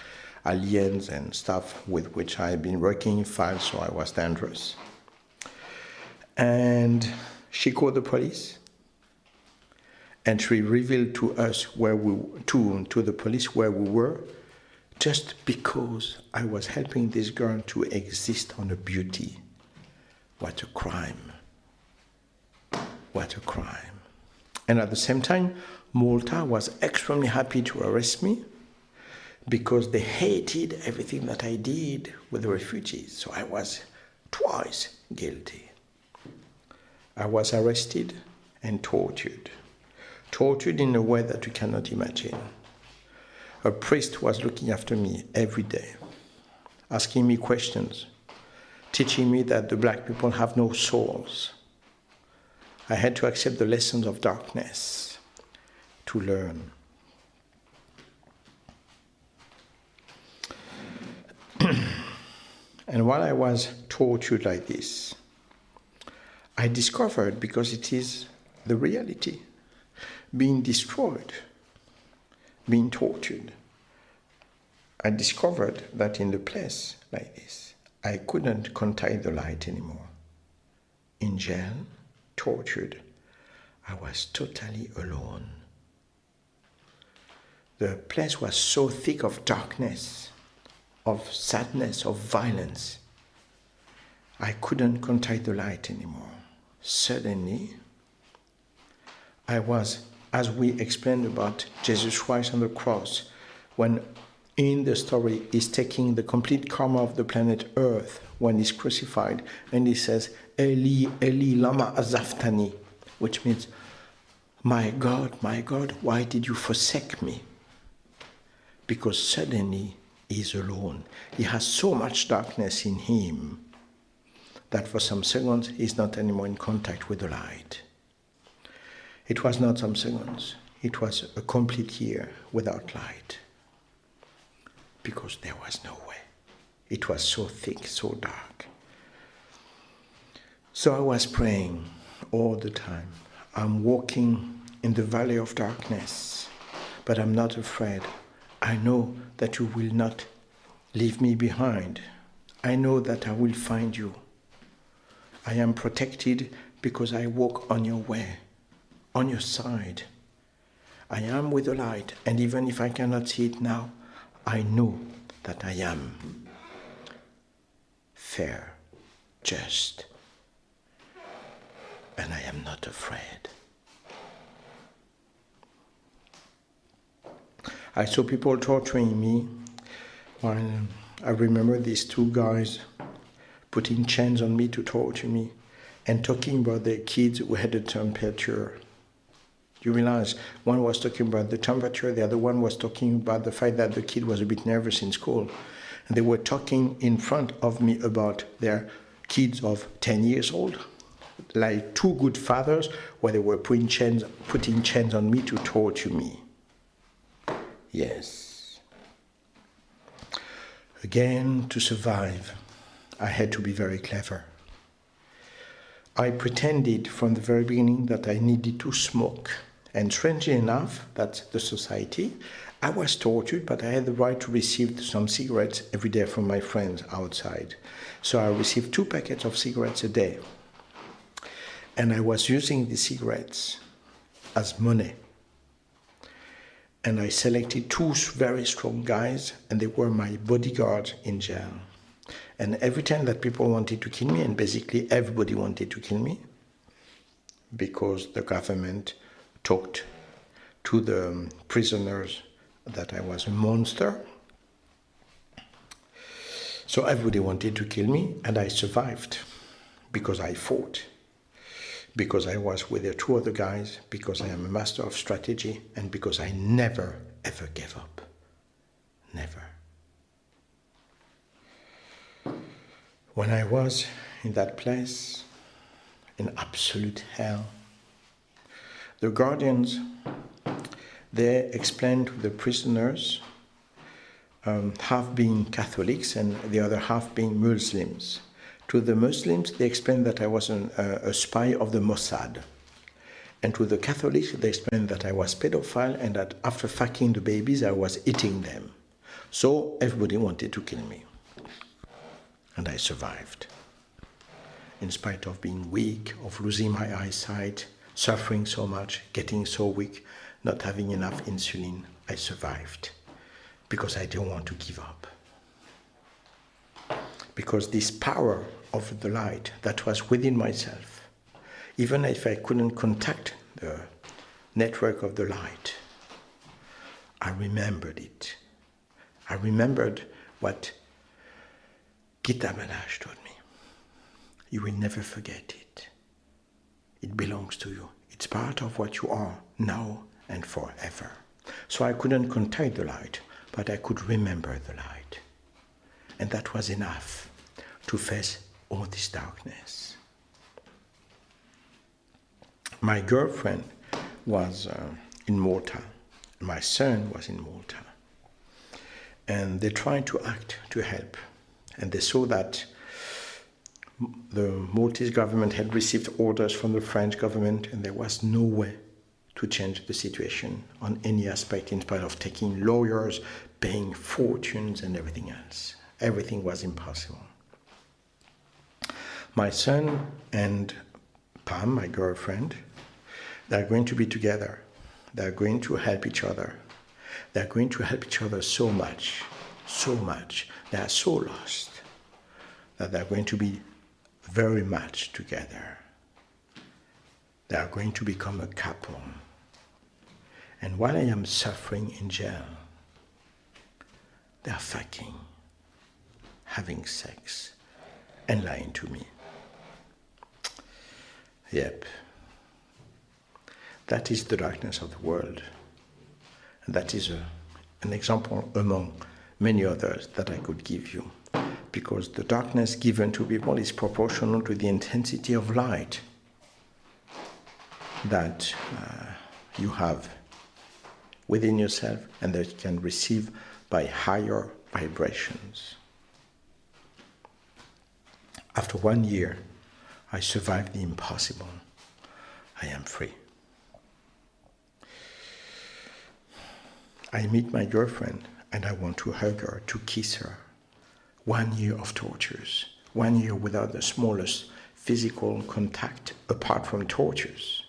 aliens, and stuff with which I had been working in files, so I was dangerous. And she called the police, and she revealed to us to the police where we were, just because I was helping this girl to exist on her beauty. What a crime. What a crime. And at the same time, Malta was extremely happy to arrest me because they hated everything that I did with the refugees. So I was twice guilty. I was arrested and tortured. Tortured in a way that you cannot imagine. A priest was looking after me every day, asking me questions, teaching me that the black people have no souls. I had to accept the lessons of darkness to learn. And while I was tortured like this, I discovered, because it is the reality, being destroyed, being tortured, I discovered that in the place like this, I couldn't contain the light anymore. In jail, tortured, I was totally alone. The place was so thick of darkness, of sadness, of violence. I couldn't contain the light anymore. Suddenly, I was, as we explained about Jesus Christ on the cross, when in the story he's taking the complete karma of the planet Earth when he's crucified, and he says, Eli, Eli, lama azaphtani, which means, my God, why did you forsake me? Because suddenly he's alone. He has so much darkness in him that for some seconds he's not anymore in contact with the light. It was not some seconds. It was a complete year without light. Because there was no way. It was so thick, so dark. So I was praying all the time. I'm walking in the valley of darkness, but I'm not afraid. I know that you will not leave me behind. I know that I will find you. I am protected because I walk on your way, on your side. I am with the light, and even if I cannot see it now, I know that I am fair, just, and I am not afraid. I saw people torturing me while I remember these two guys putting chains on me to torture me and talking about their kids who had a temperature. You realize one was talking about the temperature, the other one was talking about the fact that the kid was a bit nervous in school. And they were talking in front of me about their kids of 10 years old, like two good fathers, where they were putting chains on me to torture me. Yes. Again, to survive, I had to be very clever. I pretended from the very beginning that I needed to smoke. And strangely enough, that's the society. I was tortured, but I had the right to receive some cigarettes every day from my friends outside. So I received 2 packets of cigarettes a day. And I was using the cigarettes as money. And I selected 2 very strong guys, and they were my bodyguards in jail. And every time that people wanted to kill me, and basically everybody wanted to kill me, because the government talked to the prisoners that I was a monster. So everybody wanted to kill me, and I survived because I fought, because I was with the 2 other guys, because I am a master of strategy, and because I never, ever gave up. Never. When I was in that place, in absolute hell, the guardians, they explained to the prisoners, half being Catholics and the other half being Muslims. To the Muslims, they explained that I was a spy of the Mossad. And to the Catholics, they explained that I was pedophile and that after fucking the babies, I was eating them. So everybody wanted to kill me. And I survived. In spite of being weak, of losing my eyesight, suffering so much, getting so weak, not having enough insulin, I survived. Because I didn't want to give up. Because this power of the light that was within myself, even if I couldn't contact the network of the light, I remembered it. I remembered what Gita Maharaj told me. You will never forget it. It belongs to you. It's part of what you are now and forever. So I couldn't contact the light. but I could remember the light. And that was enough to face all this darkness. My girlfriend was in Malta. My son was in Malta. And they tried to act to help. And they saw that the Maltese government had received orders from the French government, and there was no way to change the situation on any aspect, in spite of taking lawyers, paying fortunes and everything else. Everything was impossible. My son and Pam, my girlfriend, they're going to be together. They're going to help each other. They're going to help each other so much. They are so lost that they're going to be very much together. They are going to become a couple. And while I am suffering in jail, they are fucking, having sex, and lying to me. Yep. That is the darkness of the world. And that is an example among many others that I could give you. Because the darkness given to people is proportional to the intensity of light that you have within yourself and that you can receive by higher vibrations. After 1 year, I survived the impossible. I am free. I meet my girlfriend and I want to hug her, to kiss her. 1 year of tortures, 1 year without the smallest physical contact apart from tortures.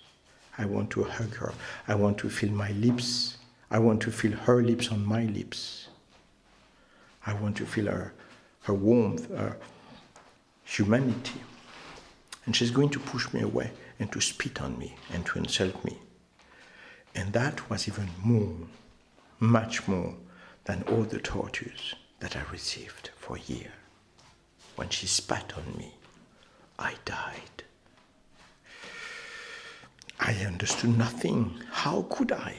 I want to hug her. I want to feel my lips. I want to feel her lips on my lips. I want to feel her warmth, her humanity. And she's going to push me away and to spit on me and to insult me. And that was even more, much more than all the tortures that I received for a year. When she spat on me, I died. I understood nothing. How could I?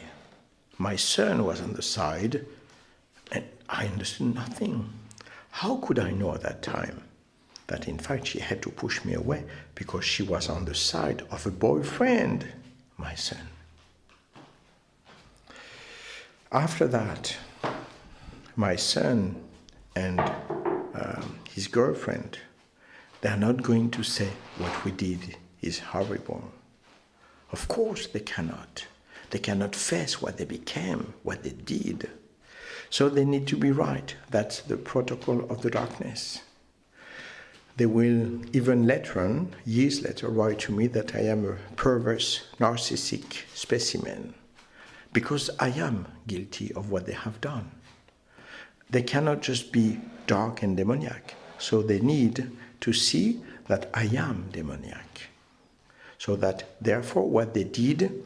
My son was on the side, and I understood nothing. How could I know at that time that in fact she had to push me away because she was on the side of a boyfriend, my son? After that, my son and his girlfriend, they are not going to say what we did is horrible. Of course they cannot. They cannot face what they became, what they did. So they need to be right. That's the protocol of the darkness. They will even later on, years later, write to me that I am a perverse, narcissistic specimen because I am guilty of what they have done. They cannot just be dark and demoniac. So they need to see that I am demoniac. So that therefore what they did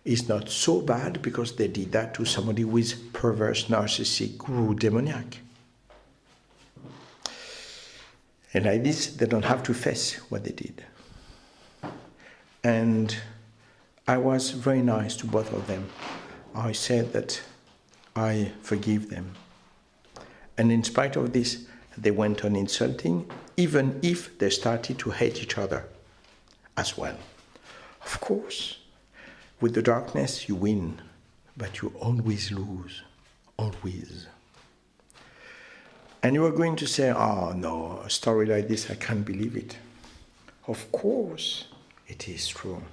is not so bad because they did that to somebody who is perverse, narcissistic, rude, demoniac. And like this, they don't have to face what they did. And I was very nice to both of them. I said that I forgive them. And in spite of this, they went on insulting, even if they started to hate each other as well. Of course, with the darkness you win, but you always lose, always. And you are going to say, oh no, a story like this, I can't believe it. Of course, it is true.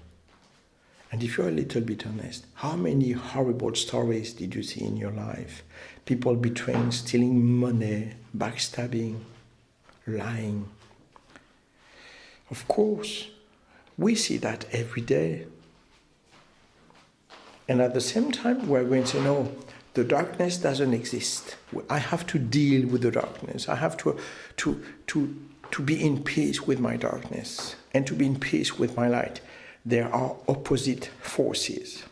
And if you're a little bit honest, how many horrible stories did you see in your life? People betraying, stealing money, backstabbing, lying. Of course, we see that every day. And at the same time, we're going to know the darkness doesn't exist. I have to deal with the darkness. I have to be in peace with my darkness and to be in peace with my light. There are opposite forces.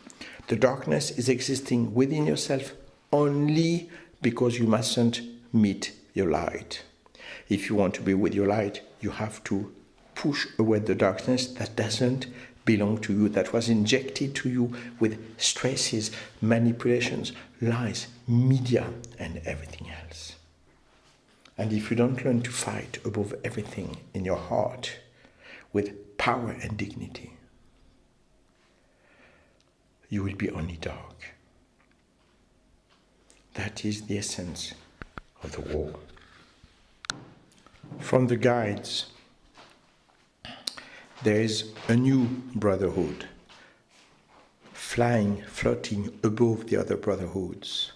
The darkness is existing within yourself only because you mustn't meet your light. If you want to be with your light, you have to push away the darkness that doesn't belong to you, that was injected to you with stresses, manipulations, lies, media, and everything else. And if you don't learn to fight above everything in your heart with power and dignity, you will be only dark. That is the essence of the war. From the guides, there is a new brotherhood, flying, floating above the other brotherhoods,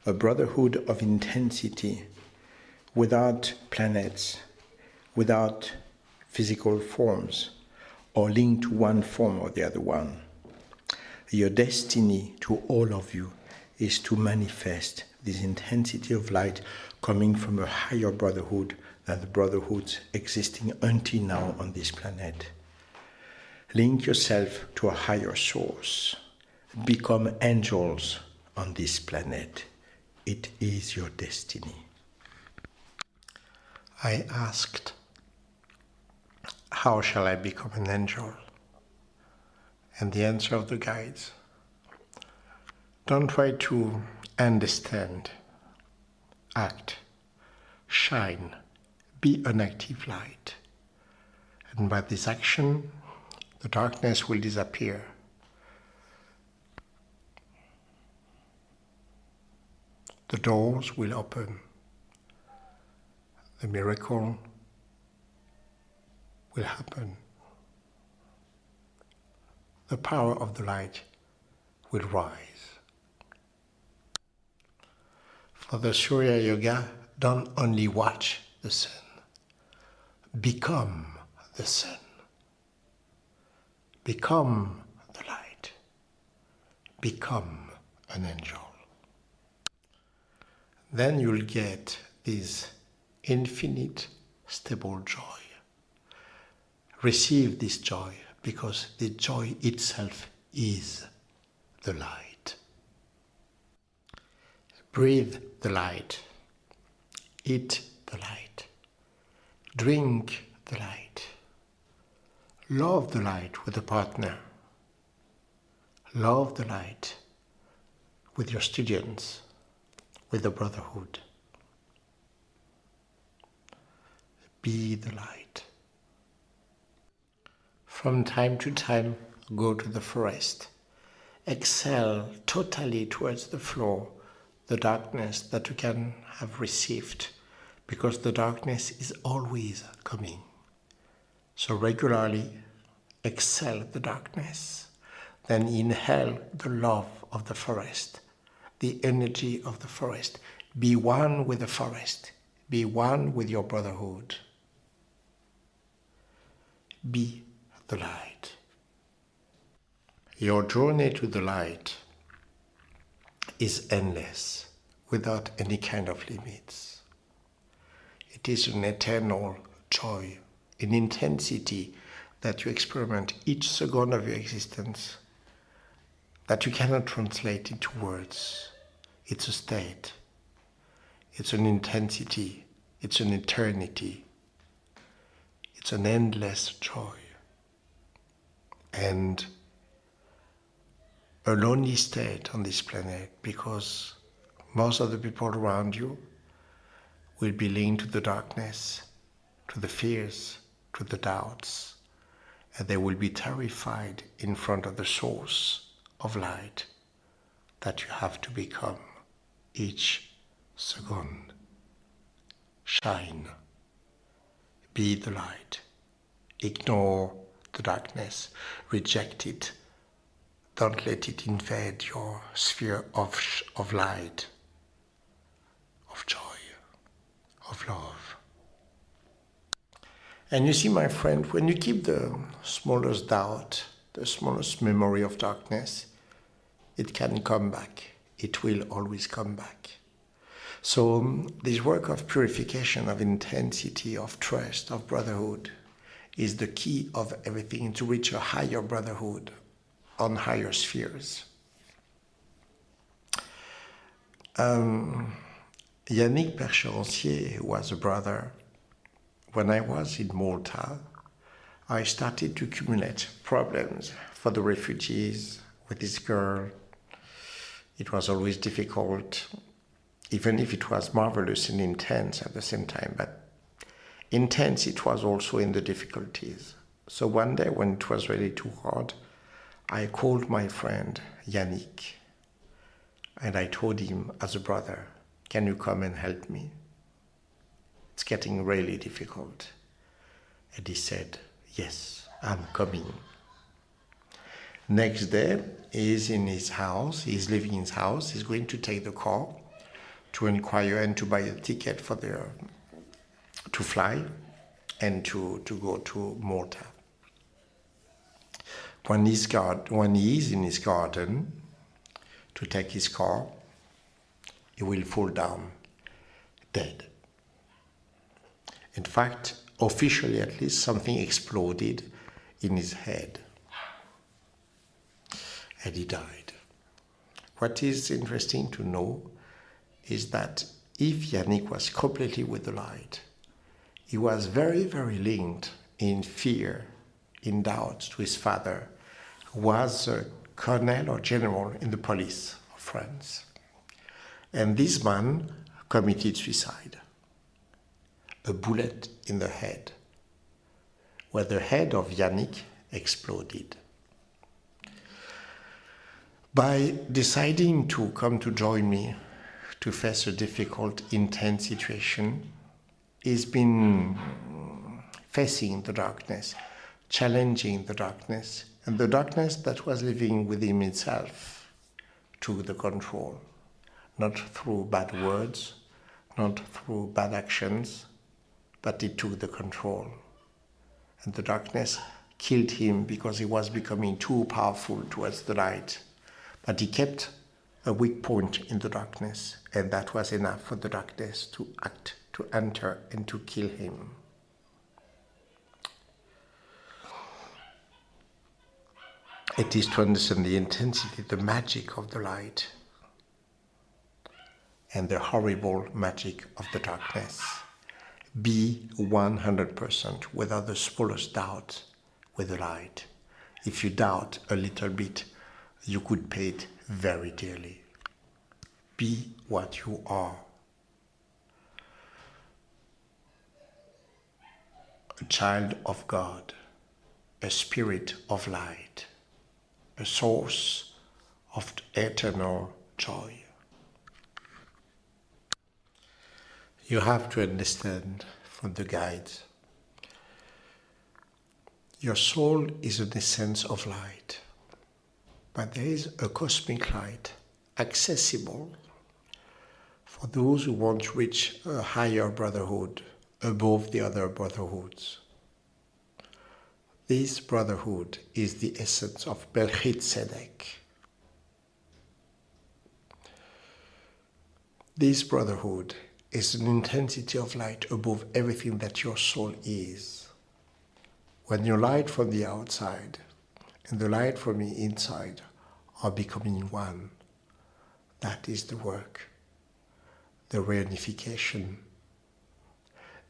a brotherhood of intensity, without planets, without physical forms, or linked to one form or the other one. Your destiny to all of you is to manifest this intensity of light coming from a higher brotherhood than the brotherhoods existing until now on this planet. Link yourself to a higher source. Become angels on this planet. It is your destiny. I asked, how shall I become an angel? And the answer of the guides, don't try to understand, act, shine, be an active light. And by this action, the darkness will disappear. The doors will open. The miracle will happen. The power of the light will rise. For the Surya Yoga, don't only watch the sun. Become the sun. Become the light. Become an angel. Then you'll get this infinite, stable joy. Receive this joy, because the joy itself is the light. Breathe the light. Eat the light. Drink the light. Love the light with a partner. Love the light with your students, with the brotherhood. Be the light. From time to time, go to the forest. Exhale totally towards the floor the darkness that you can have received, because the darkness is always coming. So regularly exhale the darkness, then inhale the love of the forest, the energy of the forest. Be one with the forest. Be one with your brotherhood. Be the light. Your journey to the light is endless, without any kind of limits. It is an eternal joy, an intensity that you experiment each second of your existence, that you cannot translate into words. It's a state. It's an intensity. It's an eternity. It's an endless joy. And a lonely state on this planet, because most of the people around you will be linked to the darkness, to the fears, to the doubts, and they will be terrified in front of the source of light that you have to become each second. Shine. Be the light. Ignore the darkness. Reject it. Don't let it invade your sphere of light, of joy, of love. And you see, my friend, when you keep the smallest doubt, the smallest memory of darkness, it can come back. It will always come back. So this work of purification, of intensity, of trust, of brotherhood is the key of everything to reach a higher brotherhood on higher spheres. Yannick Percheroncier was a brother. When I was in Malta, I started to accumulate problems for the refugees with this girl. It was always difficult, even if it was marvelous and intense at the same time, but intense it was also in the difficulties. So one day when it was really too hard, I called my friend Yannick and I told him as a brother, can you come and help me? It's getting really difficult. And he said, yes, I'm coming. Next day, he's in his house, he's leaving his house, he's going to take the car to inquire and to buy a ticket for to fly and to go to Malta. When he is in his garden to take his car, he will fall down dead. In fact, officially at least, something exploded in his head and he died. What is interesting to know is that if Yannick was completely with the light, he was very, very linked in fear, in doubt to his father, who was a colonel or general in the police of France. And this man committed suicide. A bullet in the head, where the head of Yannick exploded. By deciding to come to join me to face a difficult, intense situation, he's been facing the darkness, challenging the darkness, and the darkness that was living within itself took the control, not through bad words, not through bad actions, but it took the control. And the darkness killed him because he was becoming too powerful towards the light. But he kept a weak point in the darkness, and that was enough for the darkness to act, to enter, and to kill him. It is to understand the intensity, the magic of the light, and the horrible magic of the darkness. Be 100% without the smallest doubt with the light. If you doubt a little bit, you could pay it very dearly. Be what you are. A child of God, a spirit of light, a source of eternal joy. You have to understand from the guides, your soul is an essence of light, but there is a cosmic light accessible for those who want to reach a higher brotherhood above the other brotherhoods. This brotherhood is the essence of Melchizedek. This brotherhood is an intensity of light above everything that your soul is. When your light from the outside and the light from the inside are becoming one, that is the work, the reunification,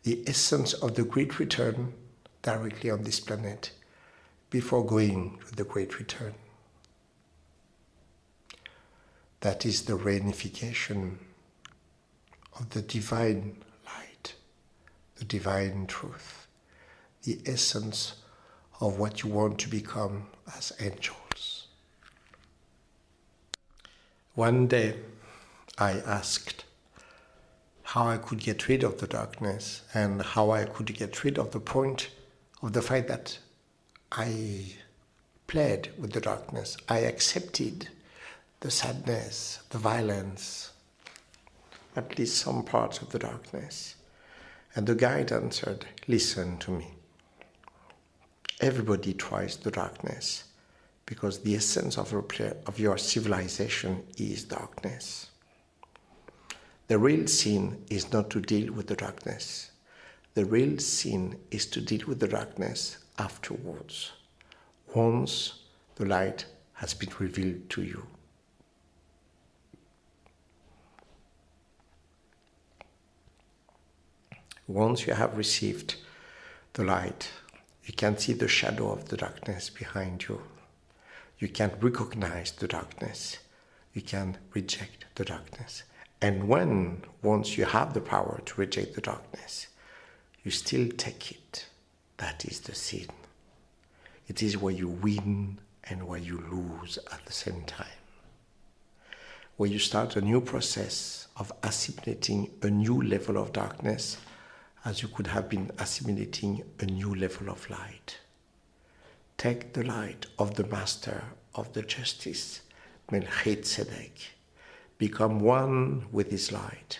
the essence of the great return directly on this planet before going to the great return. That is the reunification of the divine light, the divine truth, the essence of what you want to become as angels. One day I asked how I could get rid of the darkness and how I could get rid of the point of the fact that I played with the darkness. I accepted the sadness, the violence, at least some parts of the darkness. And the guide answered, listen to me. Everybody tries the darkness because the essence of your civilization is darkness. The real sin is not to deal with the darkness. The real sin is to deal with the darkness afterwards, once the light has been revealed to you. Once you have received the light, You can see the shadow of the darkness behind you. You can recognize the darkness. You can reject the darkness. And once you have the power to reject the darkness, you still take it. That is the sin. It is where you win and where you lose at the same time. Where you start a new process of assimilating a new level of darkness, as you could have been assimilating a new level of light. Take the light of the Master of the Justice, Melchizedek. Become one with his light.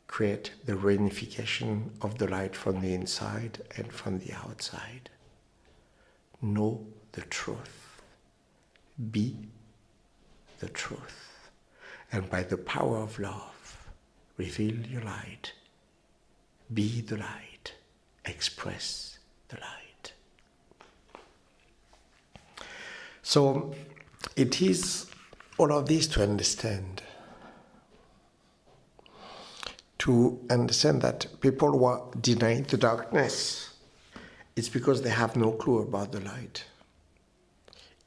Create the reunification of the light from the inside and from the outside. Know the truth. Be the truth. And by the power of love, reveal your light. Be the light. Express the light. So it is all of this to understand. To understand that people who are denying the darkness, it's because they have no clue about the light.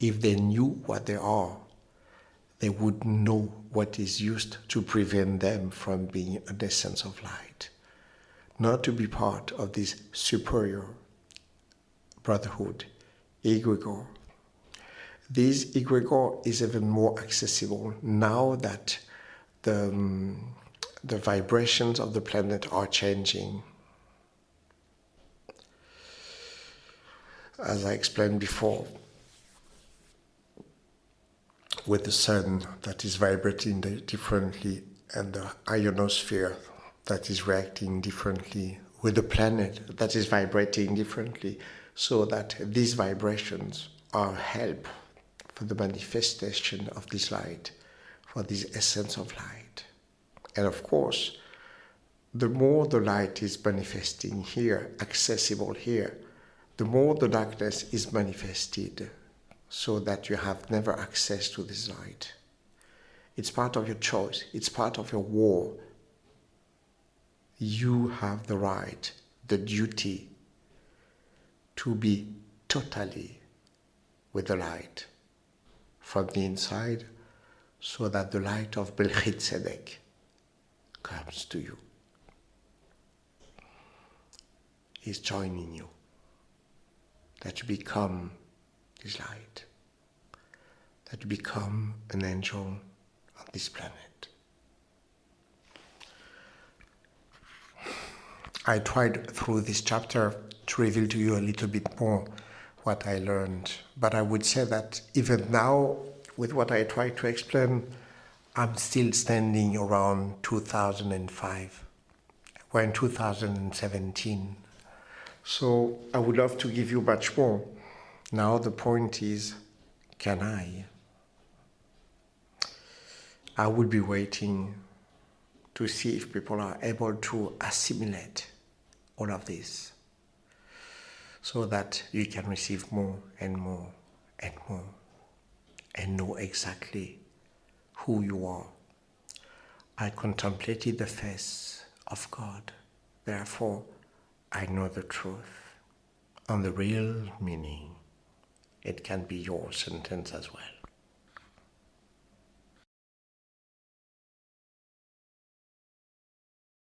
If they knew what they are, they would know what is used to prevent them from being an essence of light. Not to be part of this superior brotherhood, egregore. This egregore is even more accessible now that the vibrations of the planet are changing. As I explained before, with the sun that is vibrating differently and the ionosphere that is reacting differently, with the planet that is vibrating differently, so that these vibrations are help for the manifestation of this light, for this essence of light. And of course, the more the light is manifesting here, accessible here, the more the darkness is manifested, so that you have never access to this light. It's part of your choice. It's part of your war. You have the right, the duty to be totally with the light from the inside, so that the light of Melchizedek comes to you. He's joining you, that you become this light, that you become an angel on this planet. I tried through this chapter to reveal to you a little bit more what I learned, but I would say that even now, with what I try to explain, I'm still standing around 2005. We're in 2017. So I would love to give you much more. Now the point is, can I? I would be waiting to see if people are able to assimilate all of this, so that you can receive more and more and more, and know exactly who you are. I contemplated the face of God, therefore I know the truth and the real meaning. It can be your sentence as well.